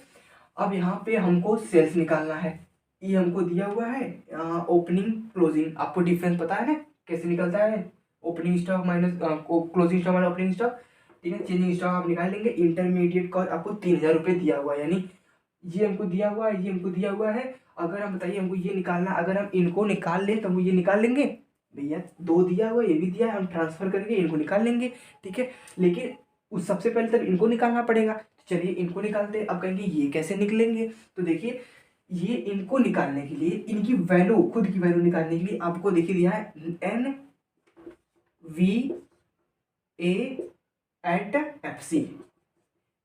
S1: अब यहाँ पे हमको सेल्स निकालना है। ये हमको दिया हुआ है ओपनिंग क्लोजिंग, आपको डिफरेंस पता है ना कैसे निकलता है, opening stock minus closing stock minus opening stock. ठीक है, चेंजिंग स्टॉक आप निकाल लेंगे, इंटरमीडिएट कॉस्ट आपको 3000 रुपये दिया हुआ है, यानी ये हमको दिया हुआ है, ये हमको दिया हुआ है। अगर हम बताइए हमको ये निकालना, अगर हम इनको निकाल लें तो हम ये निकाल लेंगे, भैया 2 दिया हुआ, ये भी दिया है, हम ट्रांसफर करके इनको निकाल लेंगे। ठीक है, लेकिन उस सबसे पहले तब इनको निकालना पड़ेगा। चलिए इनको निकालते हैं। अब कहेंगे ये कैसे निकलेंगे, तो देखिए ये इनको निकालने के लिए, इनकी वैल्यू, खुद की वैल्यू निकालने के लिए आपको देखिए दिया है NVAFC,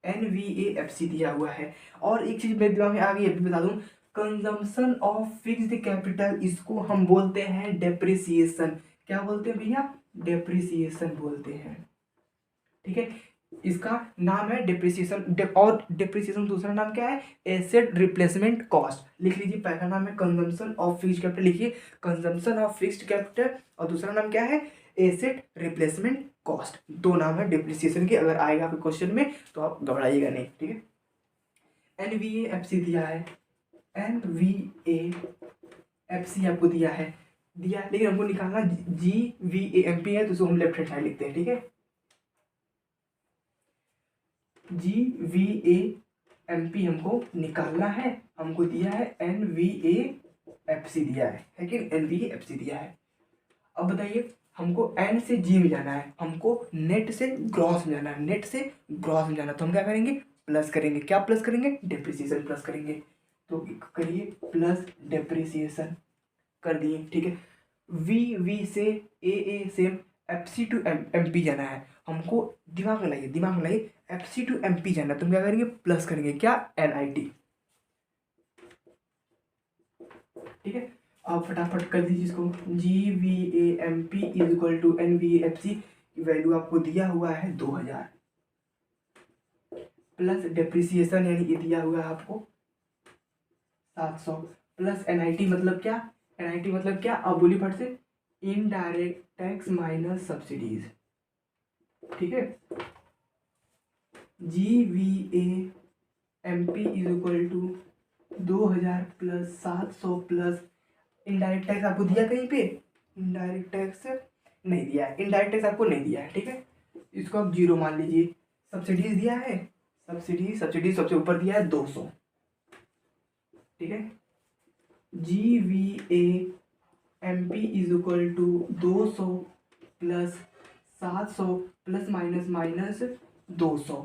S1: NVAFC दिया हुआ है। और एक चीज मेरे दिमाग में आ गई, अभी बता दूं, कंजम्पशन ऑफ फिक्स्ड कैपिटल, इसको हम बोलते हैं डेप्रिसिएशन। क्या बोलते हैं भैया, डेप्रिसिएशन बोलते हैं। ठीक है, इसका नाम है डेप्रिसिएशन। और डेप्रिसिएशन दूसरा नाम क्या है, एसेट रिप्लेसमेंट कॉस्ट। लिख लीजिए, पहला नाम है कंजम्पशन ऑफ फिक्स्ड कैपिटल, लिखिए कंजम्पशन ऑफ फिक्स्ड कैपिटल, और दूसरा नाम क्या है, एसेट रिप्लेसमेंट कॉस्ट। 2 नाम है डेप्रिसिएशन के, अगर आएगा आपके क्वेश्चन में तो आप घबराइएगा नहीं। ठीक है, NVAFC दिया है, NVAFC आपको दिया है, लेकिन हमको निकालना GVAMP है, तो उसको हम लेफ्ट हैंड साइड लिखते हैं। ठीक है, GVAMP हमको निकालना है, हमको दिया है NVAFC दिया है कि NVAFC दिया है। अब बताइए हमको N से G में जाना है, हमको नेट से ग्रॉस में जाना है, नेट से ग्रॉस में जाना है, तो हम क्या करेंगे, प्लस करेंगे। क्या प्लस करेंगे, डेप्रिसिएशन प्लस करेंगे। तो करिए प्लस डेप्रिसिएशन, कर दिए। ठीक है, V से AA से FC टू MP जाना है, हमको दिमाग में लाइए, दिमाग में लाइए, FC टू MP जाना है, तो हम क्या करेंगे, प्लस करेंगे, क्या, NIT। ठीक है, आप फटाफट कर दीजिए इसको। GVAMP is equal to NVAFC की वैल्यू आपको दिया हुआ है 2000, प्लस डेप्रिसिएशन यानी ये दिया हुआ है आपको 700, प्लस NIT मतलब क्या, NIT मतलब क्या, अब बोली फट से, इनडायरेक्ट टैक्स माइनस सब्सिडीज। ठीक है, GVAMP is equal to 2000 plus 700 plus indirect tax आपको दिया कहीं पे, इनडायरेक्ट टैक्स नहीं दिया है, इनडायरेक्ट टैक्स आपको नहीं दिया है। ठीक है, इसको आप 0 मान लीजिए। सब्सिडीज दिया है, सब्सिडी सबसे ऊपर दिया है 200। ठीक है, GVAMP is equal to 200 plus 700 plus minus minus 200,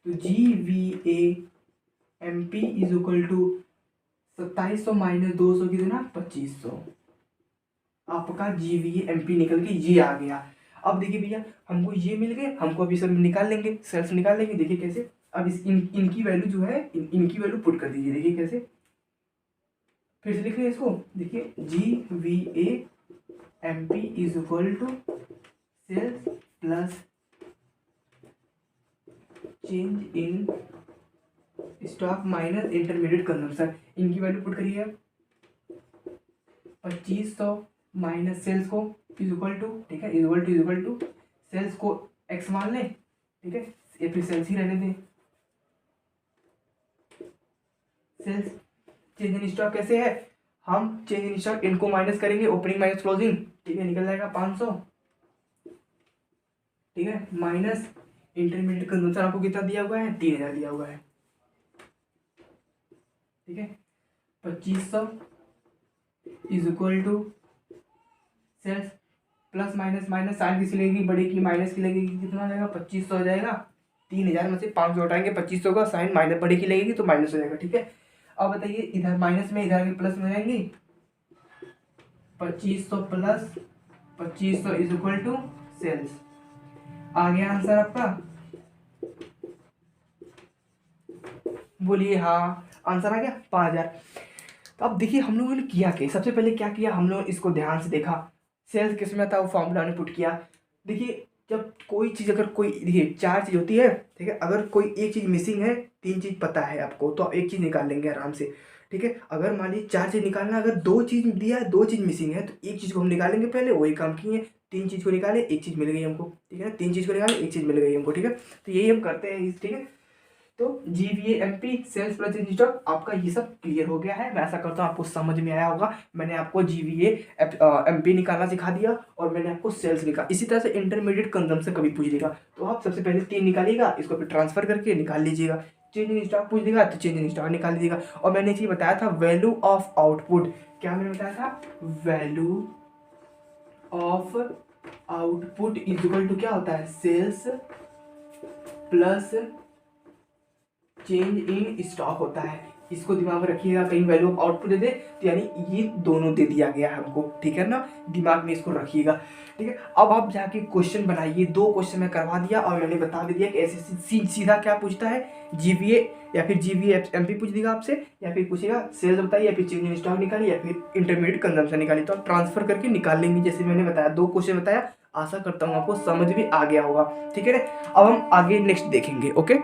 S1: तो GVAMP is equal to 2700 minus 200 कितना, 2500। आपका GVA MP निकल के ये आ गया। अब देखिए भैया हमको ये मिल गए, हमको अभी सब निकाल लेंगे, सेल्स निकाल लेंगे। देखिए कैसे, अब इनकी वैल्यू जो है इनकी वैल्यू पुट कर दीजिए। देखिए कैसे, फिर से लिख रहे हैं इसको। देखिए GVA MP is equal to sales plus change in stock minus intermediate consumption. इनकी वैल्यू पुट करिए 2500 माइनस सेल्स को इज इक्वल टू, ठीक है, इज इक्वल टू सेल्स को एक्स मान लें, ठीक है, या फिर सेल्स ही रहने दें। सेल्स चेंज इन स्टॉक कैसे है, हम चेंज इन स्टॉक इनको माइनस करेंगे, ओपनिंग माइनस क्लोजिंग, ठीक है, निकल जाएगा 500, ठीक है, माइनस इंटरमीडिएट कंजम्पशन आपको कितना दिया हुआ है, 3000 दिया हुआ है, ठीक है। 2500 is equal to sales plus minus minus sign किसी लगेगी, बड़े की माइनस की लगेगी, कितना हो जाएगा 2500 हो जाएगा। 3000 में से 500 हटाएंगे, 2500 का साइन माइनस बड़े की लगेगी तो माइनस हो जाएगा, ठीक है। अब बताइए इधर माइनस में इधर आगे प्लस में जाएंगे, 2500 plus 2500 is equal to sales. आ गया आंसर आपका, बोलिए हाँ, आंसर आ गया 5000। तो अब देखिए हम लोगों ने किया क्या, सबसे पहले क्या किया, हम लोग इसको ध्यान से देखा, सेल्स किस में था वो फॉर्मूला ने पुट किया। देखिए जब कोई चीज़, अगर कोई, देखिए 4 चीज़ होती है, ठीक है, अगर कोई एक चीज़ मिसिंग है, 3 चीज़ पता है आपको, तो आप एक चीज़ निकाल लेंगे आराम से, ठीक है। अगर मान लीजिए 4 चीज़ निकालना, अगर 2 चीज़ दिया है, 2 चीज़ मिसिंग है, तो एक चीज़ को हम निकालेंगे पहले, वही काम किए। 3 चीज़ को निकाले, एक चीज़ मिल गई हमको, ठीक है, 3 चीज़ को निकाले, एक चीज़ मिल गई हमको, ठीक है। तो यही हम करते हैं, ठीक है। तो GVA MP sales plus stock, आपका ये सब क्लियर हो गया है। मैं ऐसा करता हूँ आपको समझ में आया होगा। मैंने आपको GVA MP निकालना सिखा दिया और मैंने आपको सेल्स लिखा। इसी तरह से इंटरमीडिएट कंजम्पशन कभी पूछ लेगा तो आप सबसे पहले 3 निकालिएगा, इसको फिर ट्रांसफर करके निकाल लीजिएगा। चेंज इन स्टॉक पूछ देगा तो चेंज इन स्टॉक निकाल लीजिएगा। और मैंने एक चीज बताया था, वैल्यू ऑफ आउटपुट, क्या मैंने बताया था, value of output is equal to क्या होता है, sales plus change in stock होता है। इसको दिमाग में रखिएगा, कहीं वैल्यू ऑफ आउटपुट दे दे तो यानी ये दोनों दे दिया गया है हमको, ठीक है ना, दिमाग में इसको रखिएगा, ठीक है। अब आप जाके क्वेश्चन बनाइए, 2 क्वेश्चन मैं करवा दिया और मैंने बता भी दिया कि ऐसे सीधा क्या पूछता है, GVA या फिर GVA MP पूछ देगा आपसे, या फिर पूछेगा सेल्स बताइए, या फिर चेंज इन स्टॉक निकालिए, या फिर इंटरमीडिएट कंजम्पशन निकालिए। तो आप ट्रांसफर करके निकाल लेंगे, जैसे मैंने बताया 2 क्वेश्चन बताया। आशा करता हूँ आपको समझ भी आ गया होगा, ठीक है ना। अब हम आगे नेक्स्ट देखेंगे, ओके।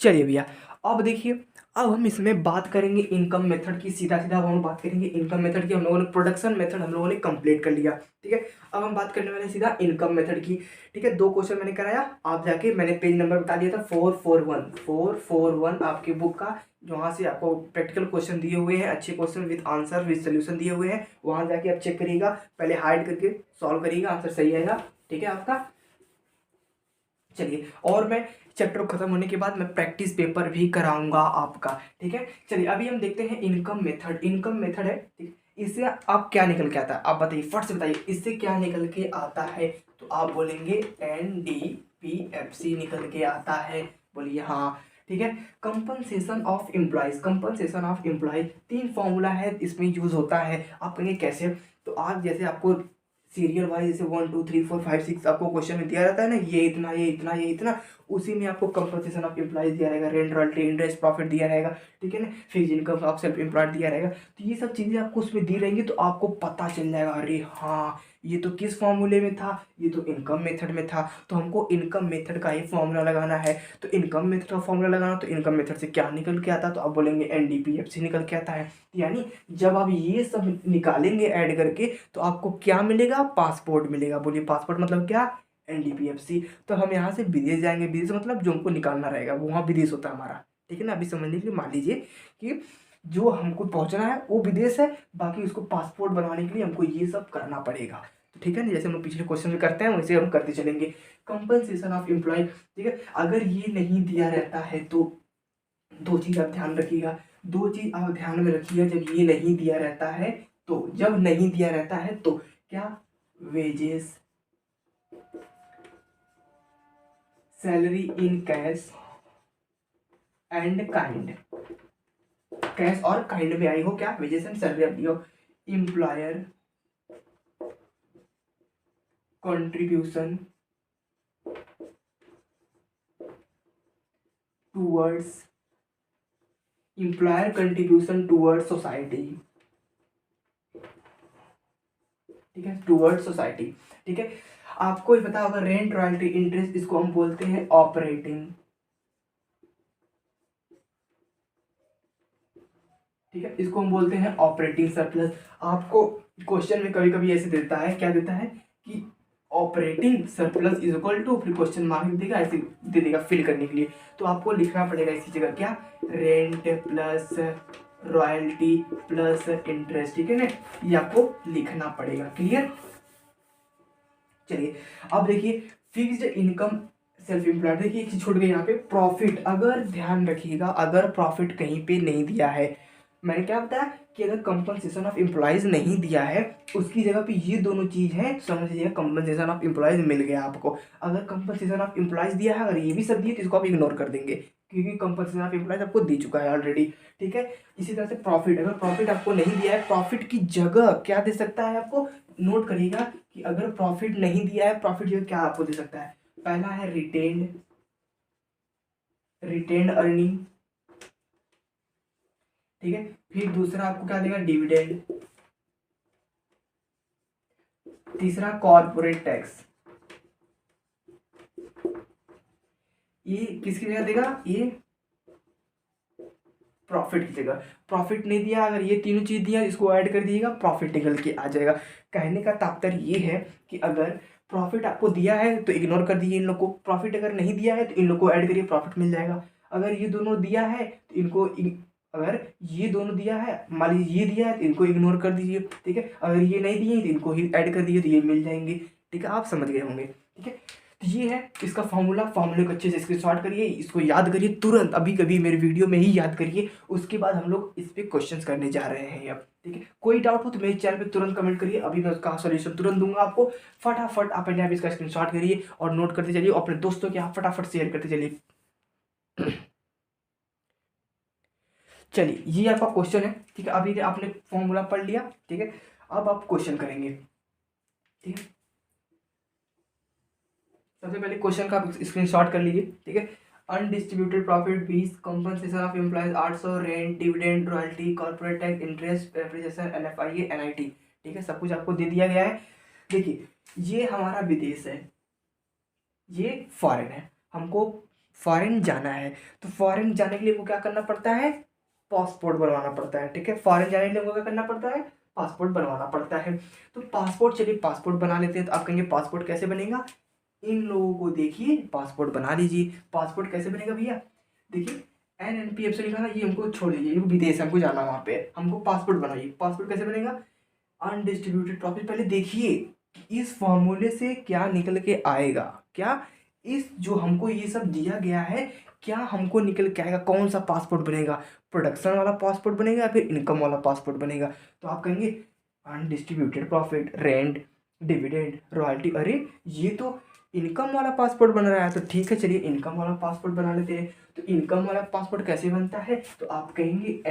S1: चलिए भैया, अब देखिए, अब हम इसमें बात करेंगे इनकम मेथड की। सीधा सीधा अब हम बात करेंगे इनकम मेथड की। हम लोगों ने प्रोडक्शन मेथड हम लोगों ने कंप्लीट कर लिया, ठीक है। अब हम बात करने वाले हैं सीधा इनकम मेथड की, ठीक है। 2 क्वेश्चन मैंने कराया, आप जाके मैंने पेज नंबर बता दिया था 441 आपकी बुक का, जहाँ से आपको प्रैक्टिकल क्वेश्चन दिए हुए हैं, अच्छे question with answer with solution दिए हुए हैं। वहाँ जाके आप चेक करिएगा, पहले हाइड करके सॉल्व करिएगा, आंसर सही आएगा, ठीक है आपका। चलिए, और मैं चैप्टर खत्म होने के बाद मैं प्रैक्टिस पेपर भी कराऊंगा आपका, ठीक है। चलिए अभी हम देखते हैं इनकम मेथड। इनकम मेथड है, ठीक, इससे आप क्या निकल के आता है, आप बताइए, फट से बताइए, इससे क्या निकल के आता है। तो आप बोलेंगे NDPFC निकल के आता है, बोलिए हाँ, ठीक है। Compensation of employees, compensation of employees 3 formula है इसमें यूज होता है। आप कहेंगे कैसे, तो आज जैसे आपको सीरियल वाइज जैसे 1 2 3 4 5 6 आपको क्वेश्चन में दिया रहता है ना, ये इतना ये इतना ये इतना, उसी में आपको कंपनसेशन ऑफ एम्प्लॉयज दिया रहेगा, रेंट रॉयल्टी इंटरेस्ट प्रॉफिट दिया रहेगा, ठीक है ना, fix income of self employed दिया रहेगा। तो ये सब चीज़ें आपको उसमें दी रहेंगी, तो आपको पता चल जाएगा, अरे हाँ ये तो किस फॉर्मूले में था, ये तो इनकम मेथड में था, तो हमको इनकम मेथड का ही फॉर्मूला लगाना है। तो इनकम मेथड का फॉर्मूला लगाना, तो इनकम मेथड से क्या निकल के आता, तो आप बोलेंगे NDPFC निकल के आता है। यानी जब आप ये सब निकालेंगे ऐड करके, तो आपको क्या मिलेगा, पासपोर्ट मिलेगा। बोलिए पासपोर्ट मतलब क्या, NDPFC। तो हम यहाँ से विदेश जाएंगे, विदेश मतलब जो हमको निकालना रहेगा वहाँ विदेश होता है हमारा, ठीक है ना। अभी समझने के लिए मान लीजिए कि जो हमको पहुँचना है वो विदेश है, बाकी उसको पासपोर्ट बनवाने के लिए हमको ये सब करना पड़ेगा, तो ठीक है ना। जैसे हम लोग पिछले क्वेश्चन में करते हैं वैसे हम करते चलेंगे। कंपनसेशन ऑफ एम्प्लॉय, ठीक है, अगर ये नहीं दिया रहता है तो 2 चीज़ आप ध्यान रखिएगा, 2 चीज़ आप ध्यान में रखिएगा। जब ये नहीं दिया रहता है तो, जब नहीं दिया रहता है तो क्या, wages, salary in cash and kind, cash और काइंड में आई हो क्या, वेजेस एंड सैलरी दी हो, employer contribution towards employer contribution towards society, ठीक है, टूवर्ड्स सोसाइटी, ठीक है। आपको ये पता होगा रेंट रॉयल्टी इंटरेस्ट, इसको हम बोलते हैं ऑपरेटिंग, ठीक है, इसको हम बोलते हैं ऑपरेटिंग सरप्लस। आपको क्वेश्चन में कभी कभी ऐसे देता है, क्या देता है कि operating surplus is equal to, फिर क्वेश्चन मार्क देगा, ऐसे दे देगा फिल करने के लिए। तो आपको लिखना पड़ेगा इसी जगह क्या, rent plus royalty plus interest, ठीक है ना, ये आपको लिखना पड़ेगा। क्लियर। चलिए अब देखिए फिक्स्ड इनकम सेल्फ एम्प्लॉयड, देखिए एक चीज छूट गई यहाँ पे, प्रॉफिट। अगर ध्यान रखिएगा, अगर प्रॉफिट कहीं पे नहीं दिया है, मैंने क्या बताया कि अगर कंपनसेशन ऑफ एम्प्लॉयज नहीं दिया है, उसकी जगह पे ये दोनों चीज है, समझ लीजिए कंपनसेशन ऑफ एम्प्लॉयज मिल गया आपको। अगर कंपनसेशन ऑफ एम्प्लॉयज दिया है, अगर ये भी सब दिए तो इसको आप इग्नोर कर देंगे, क्योंकि कंपनसेशन ऑफ एम्प्लॉयज आपको दे चुका है ऑलरेडी, ठीक है। इसी तरह से प्रॉफिट, अगर प्रॉफिट आपको नहीं दिया है, प्रॉफिट की जगह क्या दे सकता है आपको, नोट करिएगा कि अगर प्रॉफिट नहीं दिया है, प्रॉफिट जगह क्या आपको दे सकता है। पहला है रिटेन्ड अर्निंग, ठीक है। फिर दूसरा आपको क्या देगा, डिविडेंड। तीसरा कॉर्पोरेट टैक्स। ये किसकी जगह देगा, ये प्रॉफिट की जगह। प्रॉफिट नहीं दिया, अगर ये तीनों चीज दिया इसको ऐड कर दीजिएगा, प्रॉफिट निकल के आ जाएगा। कहने का तात्पर्य ये है कि अगर प्रॉफिट आपको दिया है तो इग्नोर कर दीजिए इन लोग को, प्रॉफिट अगर नहीं दिया है तो इन लोग को ऐड करिए, प्रॉफिट मिल जाएगा। अगर ये दोनों दिया है तो इनको अगर ये दोनों दिया है, मान लीजिए ये दिया है तो इनको इग्नोर कर दीजिए, ठीक है। अगर ये नहीं दिए तो इनको ही ऐड कर दीजिए तो ये मिल जाएंगे, ठीक है। आप समझ गए होंगे, ठीक है। तो ये है इसका फार्मूले को अच्छे से स्क्रीनशॉट करिए, इसको याद करिए तुरंत, अभी कभी मेरे वीडियो में ही याद करिए, उसके बाद हम लोग इस पे क्वेश्चंस करने जा रहे हैं अब, ठीक है। कोई डाउट हो तो मेरे चैनल पे तुरंत कमेंट करिए, अभी मैं उसका सॉल्यूशन तुरंत दूंगा आपको। फटाफट आप पहले आप इसका स्क्रीनशॉट करिए और नोट करते चलिए, अपने दोस्तों के आप फटाफट शेयर करते चलिए। चलिए ये आपका क्वेश्चन है, ठीक है। अभी आपने फॉर्मूला पढ़ लिया, ठीक है। अब आप क्वेश्चन करेंगे, ठीक है। सबसे पहले क्वेश्चन का आप स्क्रीनशॉट कर लीजिए, ठीक है। Undistributed profit 20, compensation of employees 800, rent, dividend, royalty, corporate tax, interest, depreciation, NFIA, NIT, ठीक है। सब कुछ आपको दे दिया गया है। देखिए ये हमारा विदेश है, ये फॉरेन है, हमको फॉरेन जाना है, तो फॉरेन जाने के लिए वो क्या करना पड़ता है, पासपोर्ट बनवाना पड़ता है, ठीक है। फॉरेन जाने के लिए वो क्या करना पड़ता है, पासपोर्ट बनवाना पड़ता है। तो पासपोर्ट, चलिए पासपोर्ट बना लेते हैं। तो आप कहेंगे पासपोर्ट कैसे बनेगा, इन लोगों को देखिए पासपोर्ट बना लीजिए। पासपोर्ट कैसे बनेगा भैया, देखिए NNPF से लिखा ना, ये हमको छोड़ दीजिए, ये विदेश हमको जाना, वहाँ पे हमको पासपोर्ट बनाइए। पासपोर्ट कैसे बनेगा, अनडिस्ट्रीब्यूटेड प्रॉफिट। पहले देखिए इस फॉर्मूले से क्या निकल के आएगा, क्या इस जो हमको ये सब दिया गया है, क्या हमको निकल के आएगा, कौन सा पासपोर्ट बनेगा, प्रोडक्शन वाला पासपोर्ट बनेगा या फिर इनकम वाला पासपोर्ट बनेगा। तो आप कहेंगे undistributed profit, rent, dividend, royalty, अरे ये तो इनकम वाला पासपोर्ट बन रहा है, तो ठीक है चलिए इनकम वाला पासपोर्ट बना लेते हैं। तो इनकम वाला पासपोर्ट कैसे बनता है, तो आप कहेंगे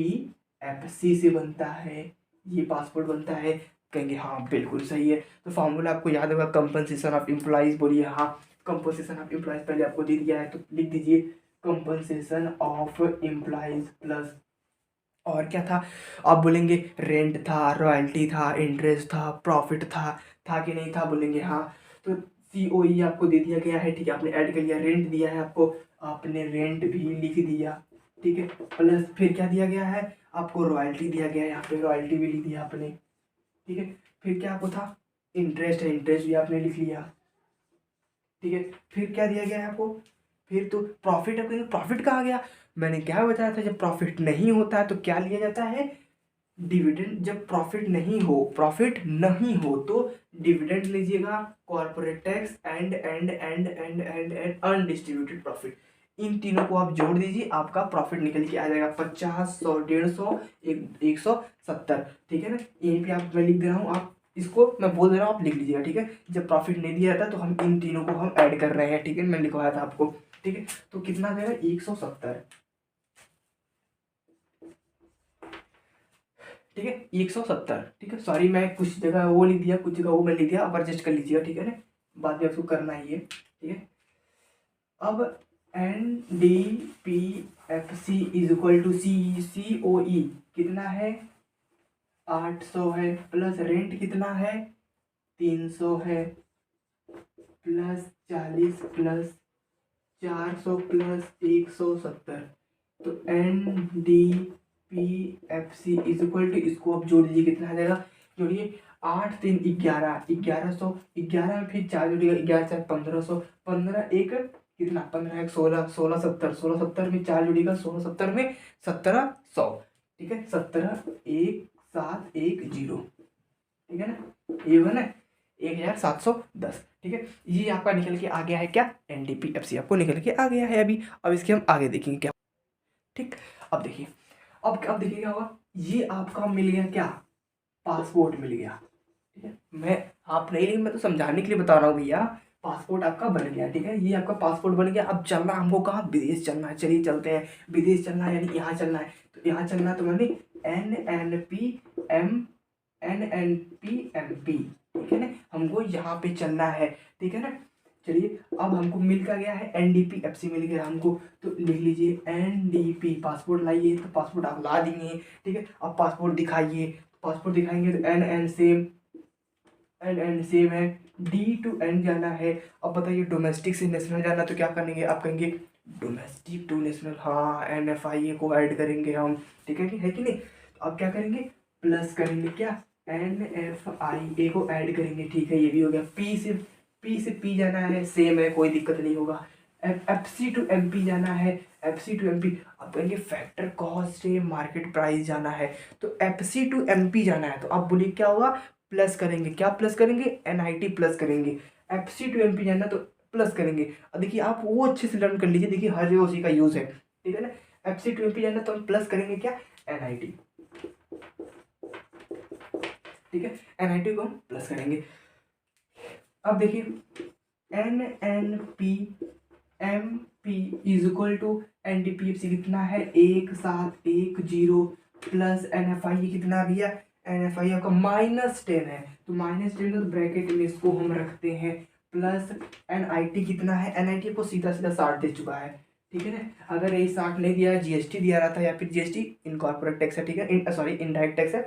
S1: NDPFC से बनता है, ये पासपोर्ट बनता है। कहेंगे हाँ बिल्कुल सही है। तो फॉर्मूला आपको याद होगा, कंपनसेशन ऑफ एम्प्लॉयज, बोलिए हाँ, कंपनसेशन ऑफ एम्प्लॉयज पहले आपको दे दिया है तो लिख दीजिए कंपनसेशन ऑफ एम्प्लॉयज प्लस, और क्या था आप बोलेंगे, रेंट था, रॉयल्टी था, इंटरेस्ट था, प्रॉफिट था कि नहीं था, बोलेंगे हाँ। तो COE आपको दे दिया गया है, ठीक है, आपने ऐड कर लिया। रेंट दिया है आपको, आपने रेंट भी लिख दिया, ठीक है। प्लस फिर क्या दिया गया है आपको, रॉयल्टी दिया गया है, यहाँ पे रॉयल्टी भी लिख दिया आपने, ठीक है। फिर क्या आपको था, इंटरेस्ट है, इंटरेस्ट भी आपने लिख लिया, ठीक है। फिर क्या दिया गया है आपको, फिर तो प्रॉफिट, आपको प्रॉफिट कहाँ गया, मैंने क्या बताया था, जब प्रॉफिट नहीं होता है तो क्या लिया जाता है, डिविडेंड। जब प्रॉफिट नहीं हो तो डिविडेंड लीजिएगा, corporate tax and undistributed profit, इन तीनों को आप जोड़ दीजिए, आपका प्रॉफिट निकल के आ जाएगा 50, 100, 150, 170, ठीक है ना। यहीं पे आप मैं लिख दे रहा हूँ, आप इसको मैं बोल दे रहा हूँ, आप लिख लीजिएगा, ठीक है। जब प्रॉफिट नहीं दिया जाता तो हम इन तीनों को हम ऐड कर रहे हैं, ठीक है, मैं लिखवाया था आपको, ठीक है। तो कितना आ जाएगा, 170, ठीक है 170, ठीक है सॉरी मैं कुछ जगह वो लिख दिया, कुछ जगह वो मैं लिख दिया, अब एडजस्ट कर लीजिएगा, ठीक है ना, बाद में आपको करना ही है, ठीक है। अब NDPFC is equal to COE कितना है 800 है, प्लस रेंट कितना है 300 है, प्लस 40 प्लस 400 प्लस 170, तो NDPFC इज इक्वल टू, इसको अब जोड़ लीजिए कितना आ जाएगा, जोड़िए 8 3 11, 1100, 11 में फिर 4 जोड़िएगा, 11 4 1500, 15 एक कितना 15 एक 16, 16 70, 16 70 में 4 जोड़िएगा, 16 70 में 1700, ठीक है 17,1710, ठीक है ना, ये बना 1710, ठीक है। ये आपका निकल के आ गया है क्या, NDPFC आपको निकल के आ गया है अभी। अब इसके हम आगे देखेंगे क्या, ठीक। अब देखिए, अब देखिए क्या होगा, ये आपका मिल गया क्या, पासपोर्ट मिल गया, ठीक है। मैं आप नहीं, लेकिन मैं तो समझाने के लिए बता रहा हूँ भैया, पासपोर्ट आपका बन गया, ठीक है, ये आपका पासपोर्ट बन गया। अब चलना हमको कहाँ, विदेश चलना है, चलिए चलते हैं, विदेश चलना है यानी यहाँ चलना है, तो यहाँ चलना है तो मैंने NNPMP, ठीक है ना, हमको यहाँ पे चलना है, ठीक है ना। चलिए अब हमको मिल का गया है, NDPFC मिल गया हमको, तो लिख लीजिए NDP, पासपोर्ट लाइए, तो पासपोर्ट आप ला देंगे, ठीक है। अब पासपोर्ट दिखाइए, पासपोर्ट दिखाएंगे तो NN सेम है, D to N जाना है। अब बताइए डोमेस्टिक से नेशनल जाना, तो क्या करेंगे, आप कहेंगे डोमेस्टिक टू नेशनल, हाँ NFIA को ऐड करेंगे हम, ठीक है कि नहीं। तो अब क्या करेंगे, प्लस करेंगे क्या, NFIA को ऐड करेंगे, ठीक है, ये भी हो गया। P से P जाना है, सेम है, कोई दिक्कत नहीं होगा। FC टू MP जाना है, FC टू MP अब कहेंगे फैक्टर कॉस्ट से मार्केट प्राइस जाना है, तो FC टू MP जाना है, तो अब बोलिए क्या होगा, प्लस करेंगे, क्या प्लस करेंगे, NIT प्लस करेंगे। FC टू MP जाना तो प्लस करेंगे। अब देखिए आप वो अच्छे से लर्न कर लीजिए, देखिए हर जगह उसी का यूज़ है, ठीक है ना। FC टू MP जाना तो हम प्लस करेंगे क्या, NIT, ठीक है, NIT को हम प्लस करेंगे। अब देखिए NNPMP is equal to NDPFC कितना है 1710, प्लस NFI कितना भैया, NFI आपका -10 है, तो -10 तो ब्रैकेट में इसको हम रखते हैं, प्लस NIT कितना है, NIT को सीधा सीधा 60 दे चुका है, ठीक है ना। अगर ये 60 नहीं दिया है, GST दिया रहा था, या फिर GST इनकॉर्पोरेट टैक्स है, ठीक है, सॉरी इनडायरेक्ट टैक्स है,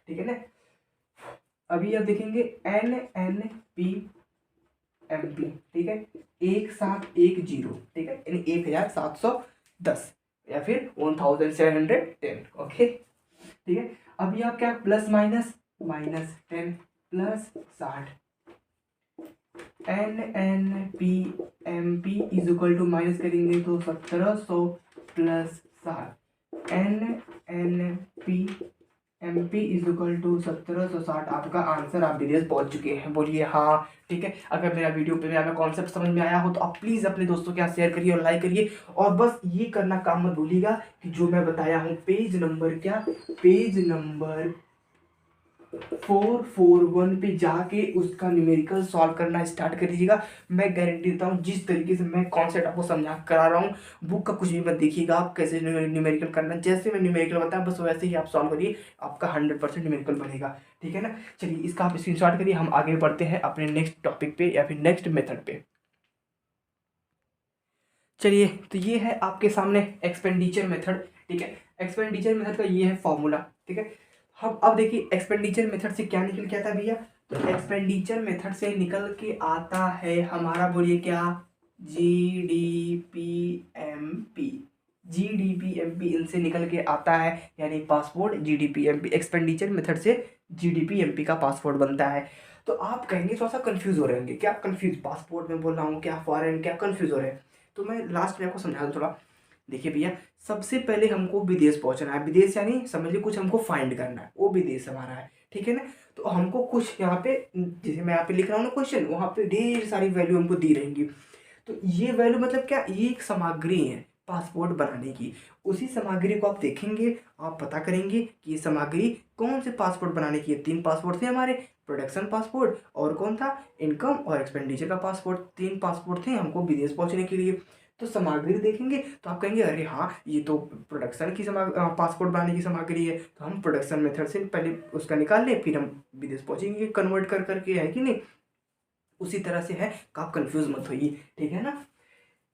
S1: ठीक है ना। अभी आप देखेंगे NNPMP, ठीक है 1710, ठीक है, यानी 1710 या फिर 1710, ओके, ठीक है। अभी आप क्या plus -10 plus 60, NNPMP is equal to minus करेंगे तो 1700 plus 60, NNPMP is equal to 1760, आपका आंसर, आप विदेश पहुंच चुके हैं, बोलिए हाँ, ठीक है। अगर मेरा वीडियो पे मेरा कॉन्सेप्ट समझ में आया हो तो आप प्लीज़ अपने दोस्तों के साथ शेयर करिए और लाइक करिए, और बस ये करना काम मत भूलिएगा कि जो मैं बताया हूँ, पेज नंबर 441 पे जाके उसका न्यूमेरिकल सॉल्व करना स्टार्ट कर दीजिएगा। मैं गारंटी देता हूँ, जिस तरीके से मैं कॉन्सेप्ट आपको समझा करा रहा हूँ, बुक का कुछ भी मत देखिएगा, आप कैसे न्यूमेरिकल करना, जैसे मैं न्यूमेरिकल बताया बस वैसे ही आप सॉल्व करिए, आपका 100% न्यूमेरिकल बनेगा, ठीक है ना। चलिए इसका आप स्क्रीनशॉट करिए, हम आगे बढ़ते हैं अपने नेक्स्ट टॉपिक पे या फिर नेक्स्ट मेथड पे। चलिए तो ये है आपके सामने एक्सपेंडिचर मेथड, ठीक है। एक्सपेंडिचर मेथड का ये है फॉर्मूला, ठीक है। हम अब देखिए एक्सपेंडिचर मेथड से क्या निकल के आता है भैया, तो एक्सपेंडिचर मेथड से निकल के आता है हमारा, बोलिए क्या, GDPMP, GDPMP इनसे निकल के आता है, यानी पासपोर्ट GDPMP, एक्सपेंडिचर मेथड से GDPMP का पासपोर्ट बनता है। तो आप कहेंगे थोड़ा सा कंफ्यूज हो रहे होंगे, क्या कंफ्यूज, पासपोर्ट में बोल रहा हूँ क्या फॉरेन, क्या कंफ्यूज हो रहे हैं, तो मैं लास्ट में आपको समझा दूँ थोड़ा। देखिए भैया, सबसे पहले हमको विदेश पहुंचना है, विदेश यानी समझिए कुछ हमको फाइंड करना है, वो विदेश हमारा है, ठीक है ना। तो हमको कुछ यहाँ पे, जैसे मैं यहाँ पे लिख रहा हूँ ना क्वेश्चन, वहाँ पे ढेर सारी वैल्यू हमको दी रहेंगी, तो ये वैल्यू मतलब क्या, ये एक सामग्री है पासपोर्ट बनाने की, उसी सामग्री को आप देखेंगे, आप पता करेंगे कि ये सामग्री कौन से पासपोर्ट बनाने की है। 3 पासपोर्ट थे हमारे, प्रोडक्शन पासपोर्ट, और कौन था, इनकम और एक्सपेंडिचर का पासपोर्ट, 3 पासपोर्ट थे हमको विदेश पहुंचने के लिए। तो सामग्री देखेंगे तो आप कहेंगे अरे हाँ ये तो प्रोडक्शन की पासपोर्ट बनाने की सामग्री है, तो हम प्रोडक्शन मेथड से पहले उसका निकाल लें, फिर हम विदेश पहुंचेंगे कन्वर्ट कर करके, है कि नहीं। उसी तरह से है, तो आप कंफ्यूज मत होइए, ठीक है ना।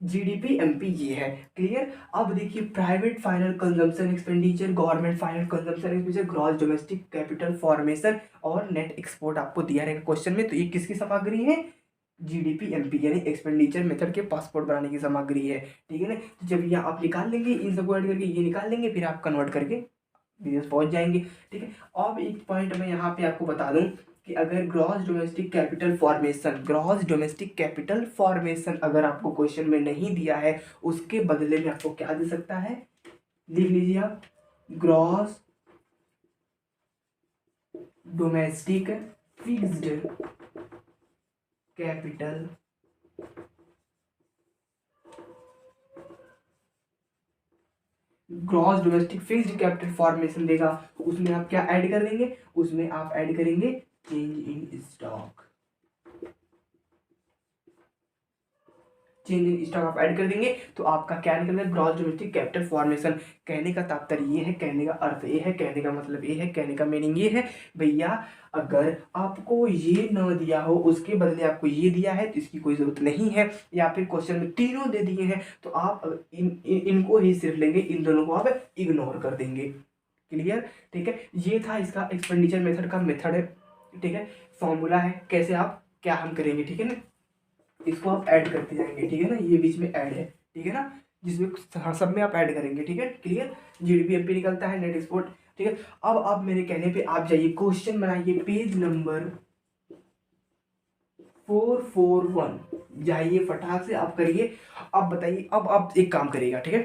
S1: जीडीपी एमपी ये है, क्लियर। अब देखिए private final consumption expenditure, government final consumption expenditure, gross domestic capital formation और नेट एक्सपोर्ट आपको दिया रहेगा क्वेश्चन में। तो ये किसकी सामग्री है, जीडीपी एमपी यानी एक्सपेंडिचर मेथड के पासपोर्ट बनाने की सामग्री है, ठीक है ना। तो जब ये आप निकाल लेंगे, इन सबको ऐड करके ये निकाल लेंगे, फिर आप कन्वर्ट करके विदेश पहुंच जाएंगे, ठीक है। अब एक पॉइंट मैं यहाँ पे आपको बता दूं कि अगर ग्रॉस डोमेस्टिक कैपिटल फॉर्मेशन अगर आपको क्वेश्चन में नहीं दिया है, उसके बदले में आपको क्या दे सकता है, लिख लीजिए आप, gross domestic fixed capital formation देगा। उसमें आप क्या ऐड कर देंगे, उसमें आप ऐड करेंगे चेंज इन स्टॉक, आप ऐड कर देंगे तो आपका क्या निकलेगा, ग्रॉस डोमेस्टिक कैपिटल फॉर्मेशन। कहने का तात्पर्य ये है, कहने का अर्थ ये है, कहने का मतलब ये है, कहने का मीनिंग ये है भैया, अगर आपको ये न दिया हो उसके बदले आपको ये दिया है तो इसकी कोई जरूरत नहीं है, या फिर क्वेश्चन में तीनों दे दिए हैं तो आप इनको ही सिर्फ लेंगे, इन दोनों को आप इग्नोर कर देंगे, क्लियर, ठीक है। ये था इसका एक्सपेंडिचर मेथड का मेथड है, ठीक है। फॉर्मूला है कैसे आप क्या हम करेंगे, ठीक है ना। इसको आप ऐड करते जाएंगे, ठीक है ना, ये बीच में ऐड है, ठीक है ना, जिसमें सब में आप ऐड करेंगे, ठीक है, क्लियर। जीडीपी एमपी निकलता है, नेट एक्सपोर्ट, ठीक है। अब आप मेरे कहने पे आप जाइए, क्वेश्चन बनाइए, पेज नंबर 441 जाइए, फटाक से आप करिए। अब बताइए, अब आप एक काम करिएगा, ठीक है,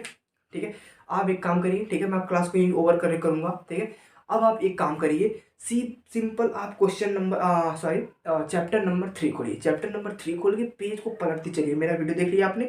S1: ठीक है। आप एक काम करिए, ठीक है, मैं क्लास को यहीं ओवर कर करूंगा, ठीक है। अब आप एक काम करिए, सिंपल आप क्वेश्चन नंबर चैप्टर नंबर 3 खोलिए, चैप्टर नंबर 3 खोल के पेज को पलटते चलिए। मेरा वीडियो देख लिया आपने,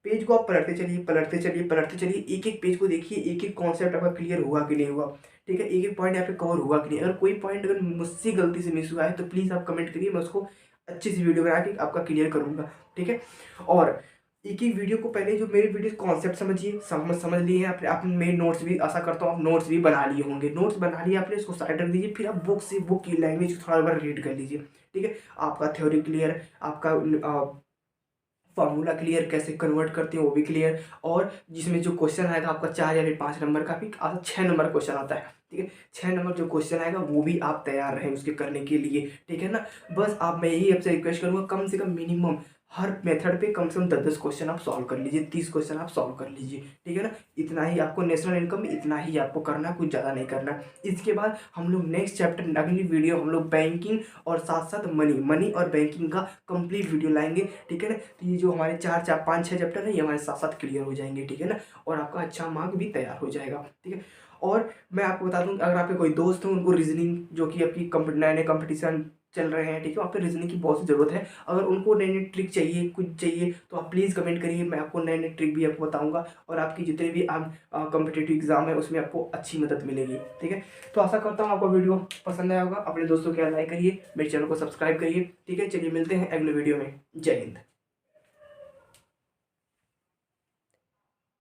S1: पेज को आप पलटते चलिए, पलटते चलिए, पलटते चलिए, एक एक पेज को देखिए, एक एक कॉन्सेप्ट आपका क्लियर हुआ कि नहीं हुआ, ठीक है, एक एक पॉइंट यहाँ पे कवर हुआ कि नहीं। अगर कोई पॉइंट अगर मुझसे गलती से मिस हुआ है तो प्लीज़ आप कमेंट करिए, मैं उसको अच्छी सी वीडियो बना के आपका क्लियर करूँगा, ठीक है। और एक ही वीडियो को पहले जो मेरे वीडियो कॉन्सेप्ट समझिए, समझ लिए हैं आपने, आपने मेरे नोट्स भी, आशा करता हूँ आप नोट्स भी बना लिए होंगे, नोट्स बना लिए आपने, इसको साइड रख दीजिए, फिर आप बुक से बुक की लैंग्वेज थोड़ा बार रीड कर लीजिए, ठीक है। आपका थ्योरी क्लियर, आपका फॉर्मूला क्लियर, कैसे कन्वर्ट करते हैं वो भी क्लियर, और जिसमें जो क्वेश्चन आएगा आपका 4 या फिर 5 नंबर का भी 6 नंबर क्वेश्चन आता है, ठीक है, 6 नंबर जो क्वेश्चन आएगा वो भी आप तैयार रहें उसके करने के लिए, ठीक है ना। बस आप, मैं यही आपसे रिक्वेस्ट करूँगा, कम से कम मिनिमम हर मेथड पे कम से कम 10-10 क्वेश्चन आप सॉल्व कर लीजिए, 30 क्वेश्चन आप सॉल्व कर लीजिए, ठीक है ना। इतना ही आपको नेशनल इनकम में इतना ही आपको करना, कुछ ज़्यादा नहीं करना। इसके बाद हम लोग नेक्स्ट चैप्टर, अगली वीडियो हम लोग बैंकिंग और साथ साथ मनी और बैंकिंग का कंप्लीट वीडियो लाएंगे, ठीक है ना। तो ये जो हमारे 4-5-6 चैप्टर है ये हमारे साथ साथ क्लियर हो जाएंगे, ठीक है ना, और आपका अच्छा मार्क भी तैयार हो जाएगा, ठीक है। और मैं आपको बता दूं, अगर आपके कोई दोस्त हो उनको रीजनिंग, जो कि आपकी नए नए कंपटीशन चल रहे हैं, ठीक है, वहाँ पे रीजनिंग की बहुत सी ज़रूरत है, अगर उनको नई नई ट्रिक चाहिए, कुछ चाहिए, तो आप प्लीज़ कमेंट करिए, मैं आपको नए नए ट्रिक भी आपको बताऊंगा, और आपकी जितने भी कॉम्पिटिटिव एग्जाम है उसमें आपको अच्छी मदद मिलेगी, ठीक है। तो आशा करता हूँ आपको वीडियो पसंद आया होगा, अपने दोस्तों के लाइक करिए, मेरे चैनल को सब्सक्राइब करिए, ठीक है। चलिए मिलते हैं अगले वीडियो में, जय हिंद।